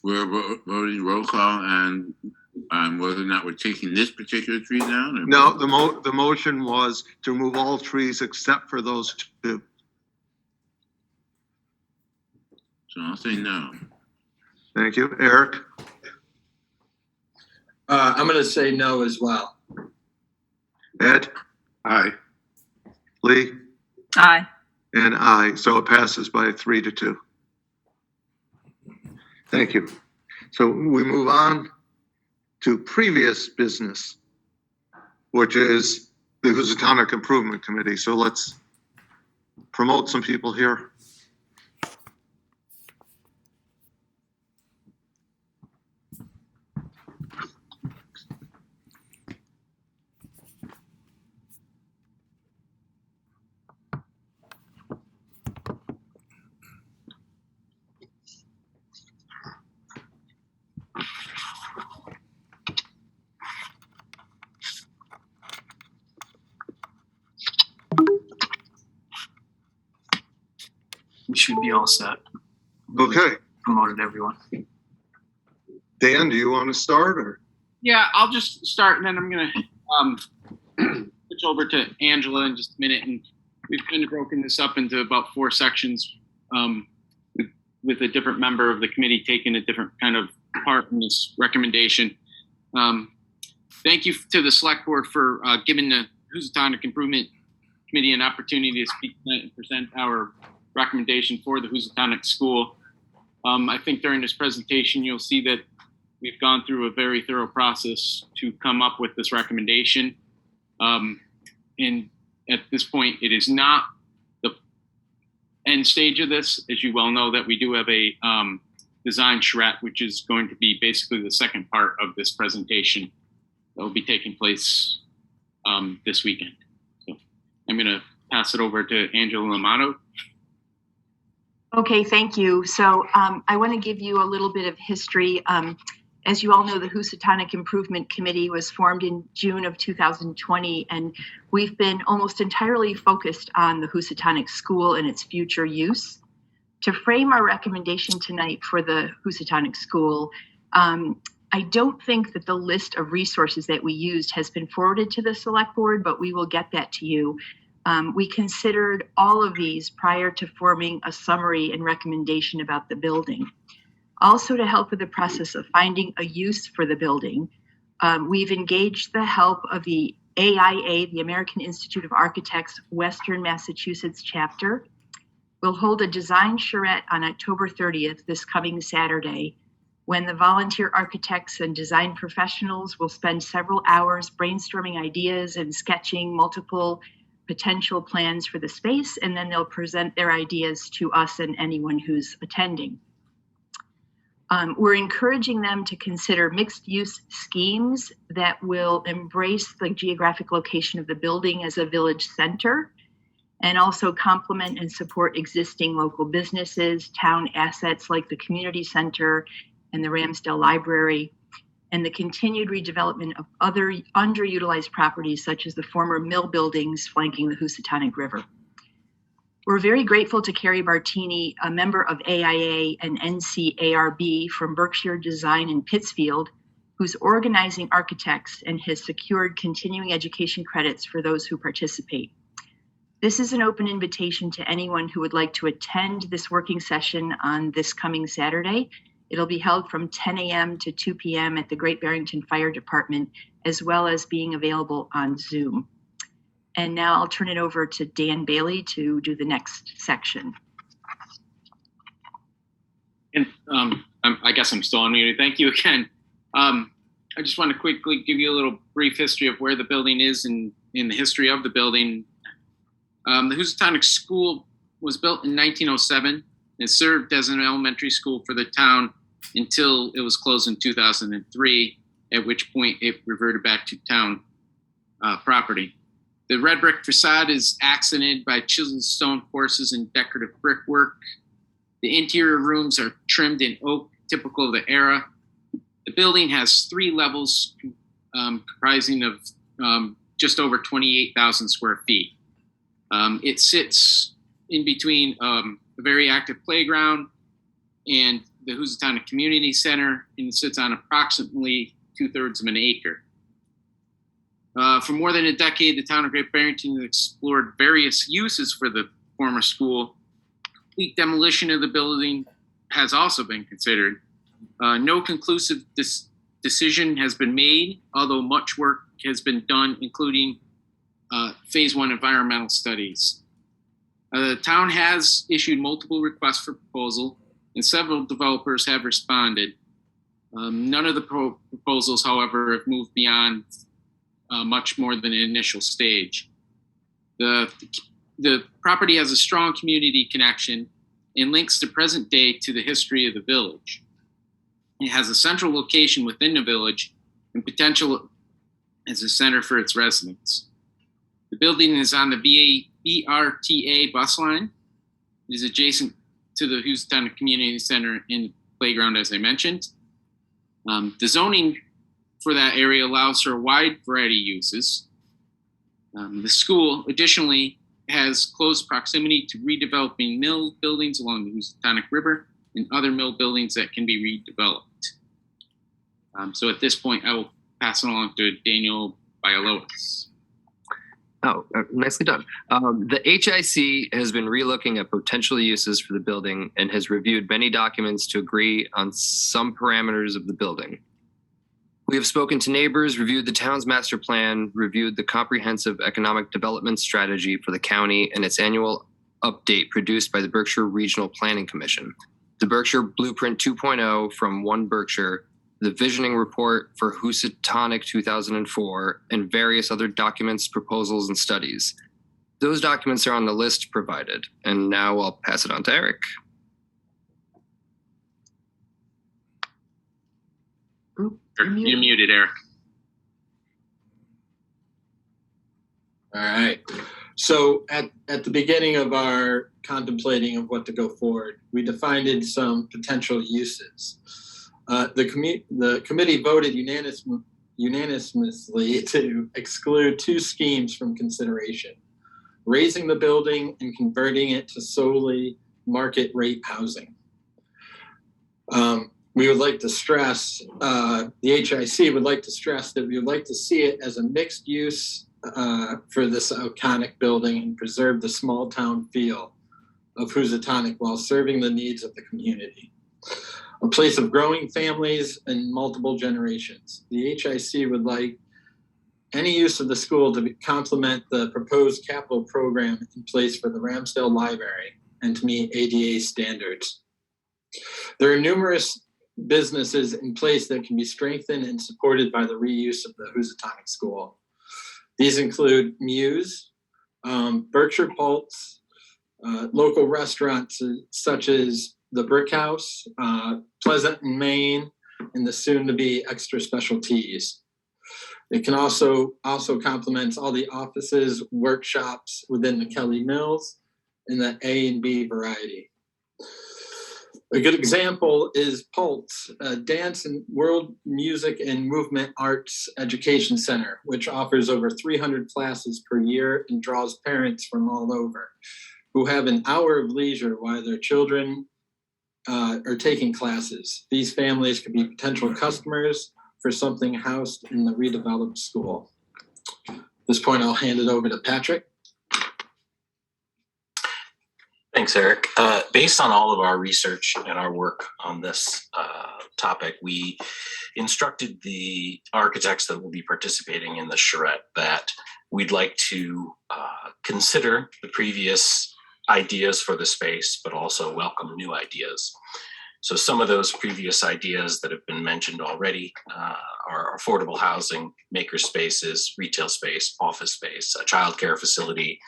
We're voting roll call on whether or not we're taking this particular tree down? Or No, the motion was to remove all trees except for those 2. So I'll say no. Thank you. Eric? I'm going to say no as well. Ed? Aye. Lee? Aye. And I. So it passes by 3-2. Thank you. So we move on to previous business, which is the Housatonic Improvement Committee. So let's promote some people here. We should be all set. Okay, Promoted everyone. Dan, do you want to start or? Yeah, I'll just start and then I'm gonna switch over to Angela in just a minute. And we've kind of broken this up into about 4 sections, with a different member of the committee taking a different kind of part in this recommendation. Thank you to the select board for giving the Housatonic Improvement Committee an opportunity to speak tonight and present our recommendation for the Housatonic School. I think during this presentation, you'll see that we've gone through a very thorough process to come up with this recommendation. And at this point, it is not the end stage of this. As you well know, that we do have a design charrette, which is going to be basically the second part of this presentation that will be taking place this weekend. So I'm going to pass it over to Angela Lamato. Okay, thank you. So I want to give you a little bit of history. As you all know, the Housatonic Improvement Committee was formed in June of 2020, and we've been almost entirely focused on the Housatonic School and its future use. To frame our recommendation tonight for the Housatonic School, I don't think that the list of resources that we used has been forwarded to the Select Board, but we will get that to you. We considered all of these prior to forming a summary and recommendation about the building. Also, to help with the process of finding a use for the building, we've engaged the help of the AIA, the American Institute of Architects, Western Massachusetts chapter. We'll hold a design charrette on October 30th, this coming Saturday, when the volunteer architects and design professionals will spend several hours brainstorming ideas and sketching multiple potential plans for the space, and then they'll present their ideas to us and anyone who's attending. We're encouraging them to consider mixed-use schemes that will embrace the geographic location of the building as a village center, and also complement and support existing local businesses, town assets like the community center and the Ramsdale Library, and the continued redevelopment of other underutilized properties such as the former mill buildings flanking the Housatonic River. We're very grateful to Carrie Bartini, a member of AIA and NCARB from Berkshire Design in Pittsfield, who's organizing architects and has secured continuing education credits for those who participate. This is an open invitation to anyone who would like to attend this working session on this coming Saturday. It'll be held from 10 a.m. to 2 p.m. at the Great Barrington Fire Department, as well as being available on Zoom. And now I'll turn it over to Dan Bailey to do the next section. And I guess I'm still unmuted. Thank you again. I just want to quickly give you a little brief history of where the building is and in the history of the building. The Housatonic School was built in 1907. It served as an elementary school for the town until it was closed in 2003, at which point it reverted back to town property. The red brick facade is accented by chiseled stone courses and decorative brickwork. The interior rooms are trimmed in oak, typical of the era. The building has 3 levels comprising of just over 28,000 square feet. It sits in between a very active playground and the Housatonic Community Center, and it sits on approximately 2/3 of an acre. For more than a decade, the town of Great Barrington has explored various uses for the former school. Complete demolition of the building has also been considered. No conclusive decision has been made, although much work has been done, including phase 1 environmental studies. The town has issued multiple requests for proposal, and several developers have responded. None of the proposals, however, have moved beyond much more than an initial stage. The property has a strong community connection and links the present day to the history of the village. It has a central location within the village and potential as a center for its residents. The building is on the BRTA bus line. It is adjacent to the Housatonic Community Center and playground, as I mentioned. The zoning for that area allows for a wide variety of uses. The school additionally has close proximity to redeveloping mill buildings along the Housatonic River and other mill buildings that can be redeveloped. So at this point, I will pass it along to Daniel Bialowas. Oh, nicely done. The HIC has been relooking at potential uses for the building and has reviewed many documents to agree on some parameters of the building. We have spoken to neighbors, reviewed the town's master plan, reviewed the comprehensive economic development strategy for the county and its annual update produced by the Berkshire Regional Planning Commission, the Berkshire Blueprint 2.0 from One Berkshire, the Visioning Report for Housatonic 2004, and various other documents, proposals, and studies. Those documents are on the list provided, and now I'll pass it on to Eric. You're muted, Eric. All right. So at the beginning of our contemplating of what to go forward, we defined some potential uses. The committee voted unanimously to exclude two schemes from consideration: raising the building and converting it to solely market rate housing. We would like to stress, the HIC would like to stress that we would like to see it as a mixed use for this iconic building and preserve the small town feel of Housatonic while serving the needs of the community. A place of growing families and multiple generations. The HIC would like any use of the school to complement the proposed capital program in place for the Ramsdale Library and to meet ADA standards. There are numerous businesses in place that can be strengthened and supported by the reuse of the Housatonic School. These include Muse, Berkshire Pulse, local restaurants such as the Brick House, Pleasant and Maine, and the soon-to-be Extra Special Teas. It can also complements all the offices, workshops within the Kelly Mills in the A and B variety. A good example is Pulse, a dance and world music and movement arts education center, which offers over 300 classes per year and draws parents from all over who have an hour of leisure while their children are taking classes. These families could be potential customers for something housed in the redeveloped school. At this point, I'll hand it over to Patrick. Thanks, Eric. Based on all of our research and our work on this topic, we instructed the architects that will be participating in the charrette that we'd like to consider the previous ideas for the space, but also welcome new ideas. So some of those previous ideas that have been mentioned already are affordable housing, maker spaces, retail space, office space, a childcare facility,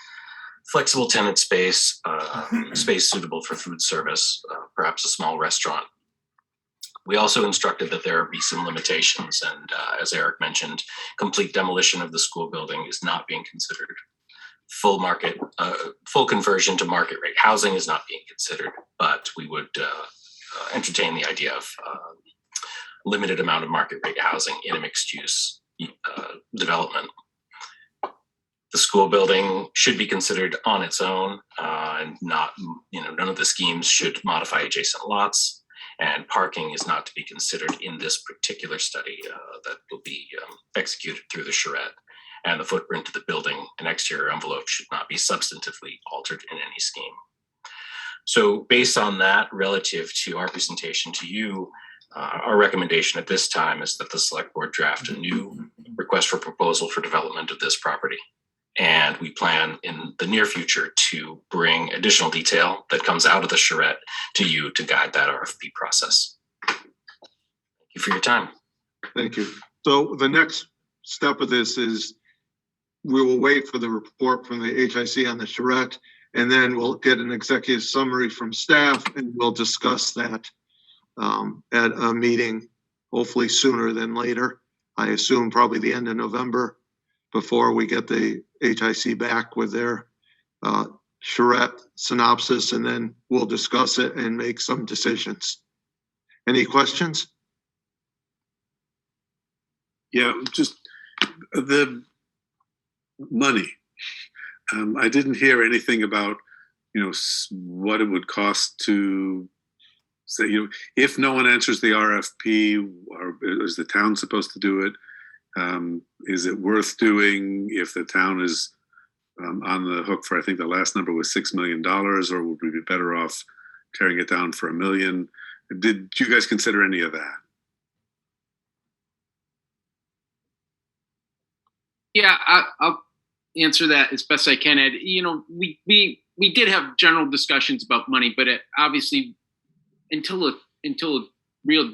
flexible tenant space, space suitable for food service, perhaps a small restaurant. We also instructed that there be some limitations, and as Eric mentioned, complete demolition of the school building is not being considered. Full conversion to market rate housing is not being considered, but we would entertain the idea of limited amount of market rate housing in a mixed use development. The school building should be considered on its own, and not, none of the schemes should modify adjacent lots, and parking is not to be considered in this particular study that will be executed through the charrette. And the footprint of the building and exterior envelope should not be substantively altered in any scheme. So based on that, relative to our presentation to you, our recommendation at this time is that the select board draft a new request for proposal for development of this property. And we plan in the near future to bring additional detail that comes out of the charrette to you to guide that RFP process. Thank you for for your time. Thank you. So the next step of this is we will wait for the report from the HIC on the charrette, and then we'll get an executive summary from staff, and we'll discuss that at a meeting, hopefully sooner than later. I assume probably the end of November, before we get the HIC back with their charrette synopsis, and then we'll discuss it and make some decisions. Any questions? Yeah, just the money. I didn't hear anything about, what it would cost to say, if no one answers the RFP, or is the town supposed to do it? Is it worth doing if the town is on the hook for, I think the last number was $6 million, or would we be better off tearing it down for $1 million? Did you guys consider any of that? Yeah, I'll answer that as best I can, Ed. We did have general discussions about money, but obviously, until a real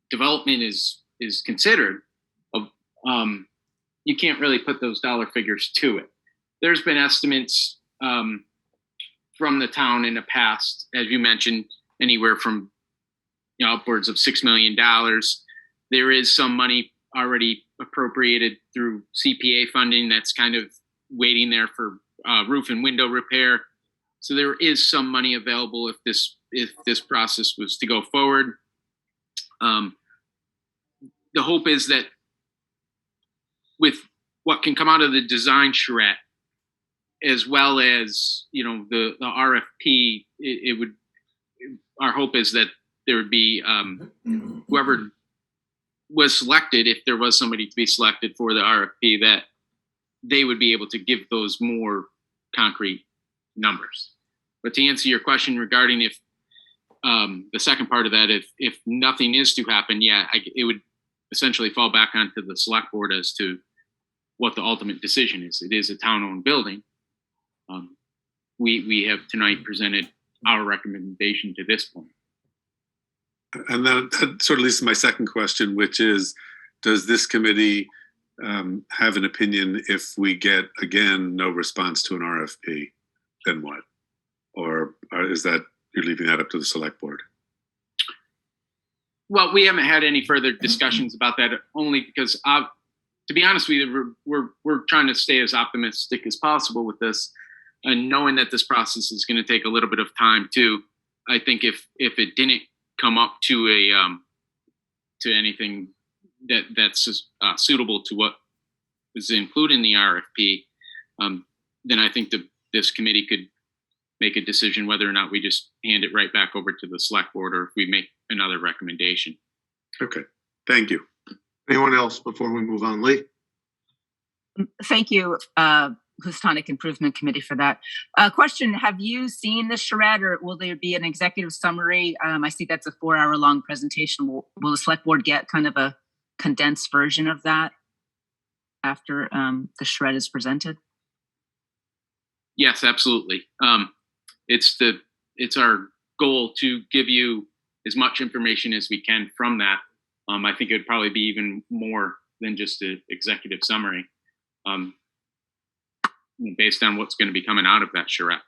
development is considered, you can't really put those dollar figures to it. There's been estimates from the town in the past, as you mentioned, anywhere from upwards of $6 million. There is some money already appropriated through CPA funding that's kind of waiting there for roof and window repair. So there is some money available if this process was to go forward. The hope is that with what can come out of the design charrette, as well as the RFP, our hope is that there would be whoever was selected, if there was somebody to be selected for the RFP, that they would be able to give those more concrete numbers. But to answer your question regarding if the second part of that, if nothing is to happen, it would essentially fall back onto the select board as to what the ultimate decision is. It is a town-owned building. We have tonight presented our recommendation to this point. And then that sort of leads to my second question, which is, does this committee have an opinion if we get, again, no response to an RFP? Then what? Or is that you're leaving that up to the select board? Well, we haven't had any further discussions about that, only because, to be honest with you, we're trying to stay as optimistic as possible with this, and knowing that this process is going to take a little bit of time too. I think if it didn't come up to to anything that's suitable to what was included in the RFP, then I think this committee could make a decision whether or not we just hand it right back over to the select board, or if we make another recommendation. Okay, thank you. Anyone else before we move on? Lee? Thank you, Houstonic Improvement Committee, for that. Question, have you seen the charrette, or will there be an executive summary? I see that's a 4-hour-long presentation. Will the select board get kind of a condensed version of that after the charrette is presented? Yes, absolutely. It's our goal to give you as much information as we can from that. I think it would probably be even more than just an executive summary, based on what's going to be coming out of that charrette.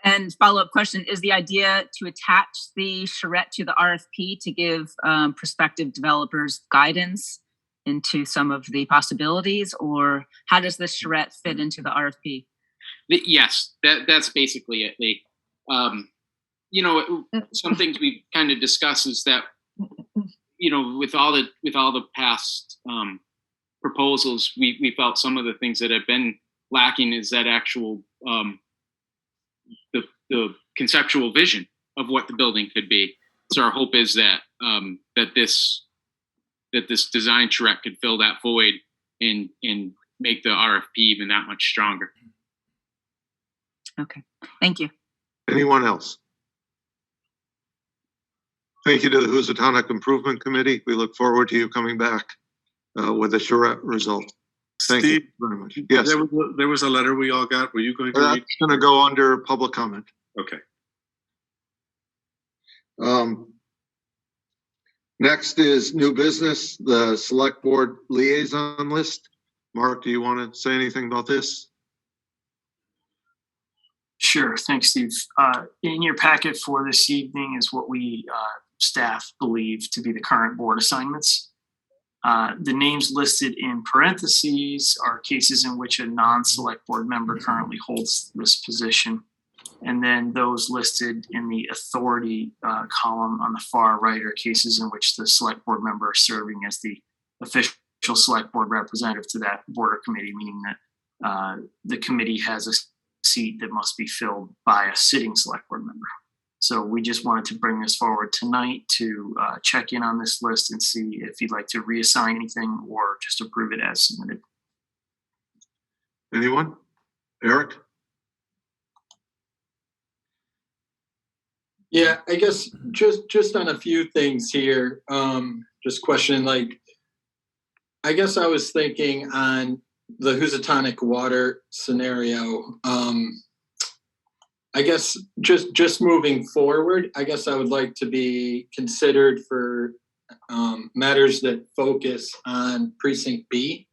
And follow-up question, is the idea to attach the charrette to the RFP to give prospective developers guidance into some of the possibilities, or how does this charrette fit into the RFP? Yes, that's basically it. Some things we've kind of discussed is that, with all the past proposals, we felt some of the things that have been lacking is that actual the conceptual vision of what the building could be. So our hope is that that this design charrette could fill that void and make the RFP even that much stronger. Okay, thank you. Anyone else? Thank you to the Housatonic Improvement Committee. We look forward to you coming back with a charrette result. Thank Steve, you very much. Yes, there was a letter we all got. Were you going to read? That's going to go under public comment. Okay. Next is new business, the select board liaison list. Mark, do you want to say anything about this? Sure. Thanks, Steve. In your packet for this evening is what we staff believe to be the current board assignments. The names listed in parentheses are cases in which a non-select board member currently holds this position. And then those listed in the authority column on the far right are cases in which the select board member is serving as the official select board representative to that board or committee, meaning that the committee has a seat that must be filled by a sitting select board member. So we just wanted to bring this forward tonight to check in on this list and see if you'd like to reassign anything or just approve it as submitted. Anyone? Eric? Yeah, I guess just on a few things here, just questioning, like, I guess I was thinking on the Housatonic water scenario, I guess just moving forward, I guess I would like to be considered for matters that focus on precinct B.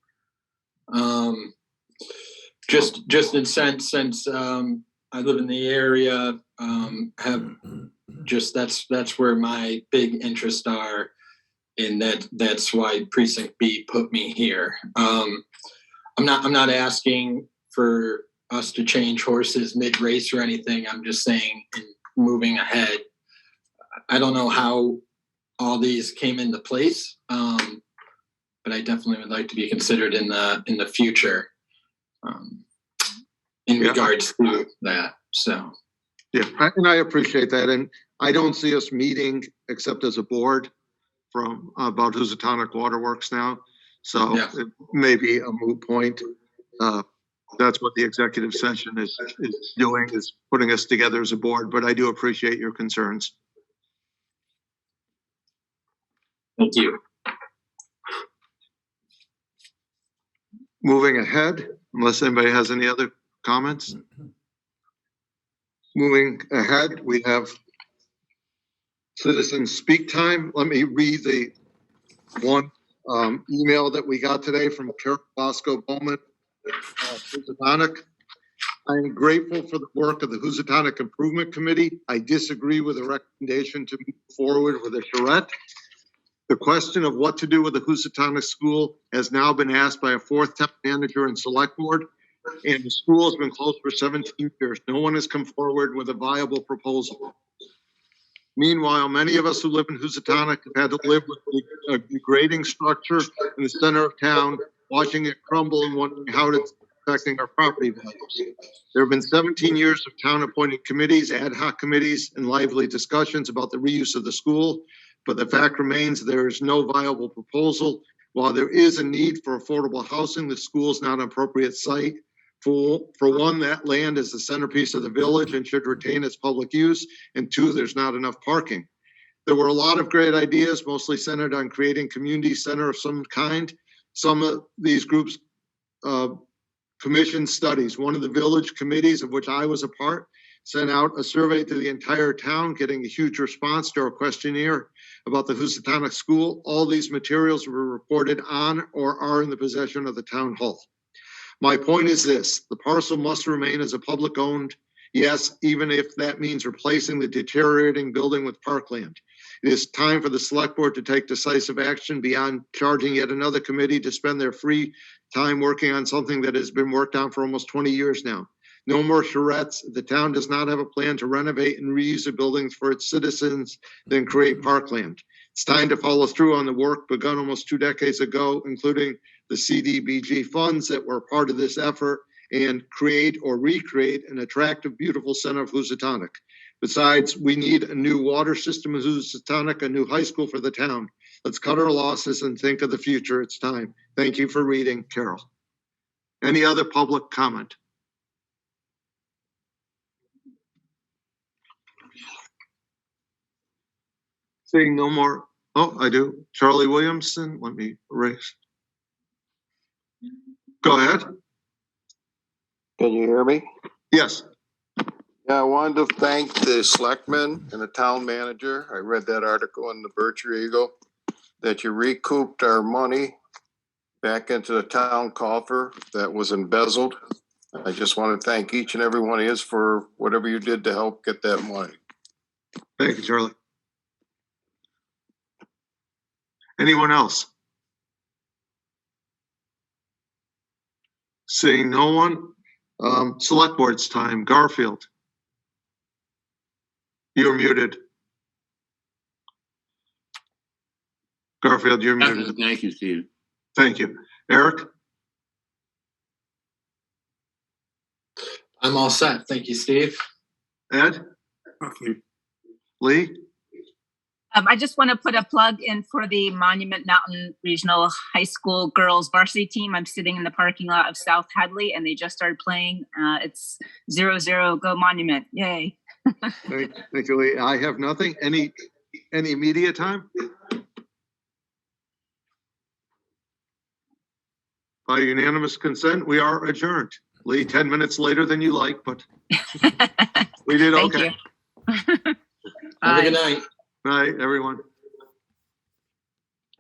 Just in sense, since I live in the area, have just that's where my big interests are, and that's why precinct B put me here. I'm not asking for us to change horses mid-race or anything. I'm just saying, in moving ahead, I don't know how all these came into place, but I definitely would like to be considered in the future in regards to that. So, yeah, and I appreciate that, and I don't see us meeting except as a board from about Housatonic Waterworks now. So it may be a moot point. That's what the executive session is doing, is putting us together as a board, but I do appreciate your concerns. Thank you. Moving ahead, unless anybody has any other comments. Moving ahead, we have citizen speak time. Let me read the one email that we got today from Carol Bosco Bowman, Housatonic. I am grateful for the work of the Housatonic Improvement Committee. I disagree with the recommendation to move forward with a charrette. The question of what to do with the Housatonic school has now been asked by a fourth town manager and select board, and the school has been closed for 17 years. No one has come forward with a viable proposal. Meanwhile, many of us who live in Housatonic have had to live with a degrading structure in the center of town, watching it crumble and wondering how it's affecting our property values. There have been 17 years of town-appointed committees, ad hoc committees, and lively discussions about the reuse of the school, but the fact remains there is no viable proposal. While there is a need for affordable housing, the school is not an appropriate site. For one, that land is the centerpiece of the village and should retain its public use. And two, there's not enough parking. There were a lot of great ideas, mostly centered on creating community center of some kind. Some of these groups commissioned studies. One of the village committees, of which I was a part, sent out a survey to the entire town, getting a huge response to our questionnaire about the Housatonic school. All these materials were reported on or are in the possession of the town hall. My point is this: the parcel must remain as a public owned, yes, even if that means replacing the deteriorating building with parkland. It is time for the select board to take decisive action beyond charging yet another committee to spend their free time working on something that has been worked on for almost 20 years now. No more charrettes. The town does not have a plan to renovate and reuse the buildings for its citizens, then create parkland. It's time to follow through on the work begun almost 2 decades ago, including the CDBG funds that were part of this effort, and create or recreate an attractive, beautiful center of Housatonic. Besides, we need a new water system in Housatonic, a new high school for the town. Let's cut our losses and think of the future. It's time. Thank you for reading, Carol. Any other public comment? Seeing no more. Oh, I do. Charlie Williamson, let me erase. Go ahead. Can you hear me? Yes. Yeah, I wanted to thank the selectmen and the town manager. I read that article in the Berkshire Eagle. that you recouped our money back into the town coffer that was embezzled. I just want to thank each and every one of you for whatever you did to help get that money. Thank you, Charlie. Anyone else? Seeing no one, select board's time. Garfield. You're muted. Garfield, you're muted. Thank you, Steve. Thank you. Eric? I'm all set. Thank you, Steve. Ed? Lee? I just want to put a plug in for the Monument Mountain Regional High School girls varsity team. I'm sitting in the parking lot of South Hadley, and they just started playing. It's 0-0 Go Monument. Yay. Thank you, Lee. I have nothing. Any media time? By unanimous consent, we are adjourned. Lee, 10 minutes later than you like, but we did okay. Thank you. Have a good night. Night, everyone.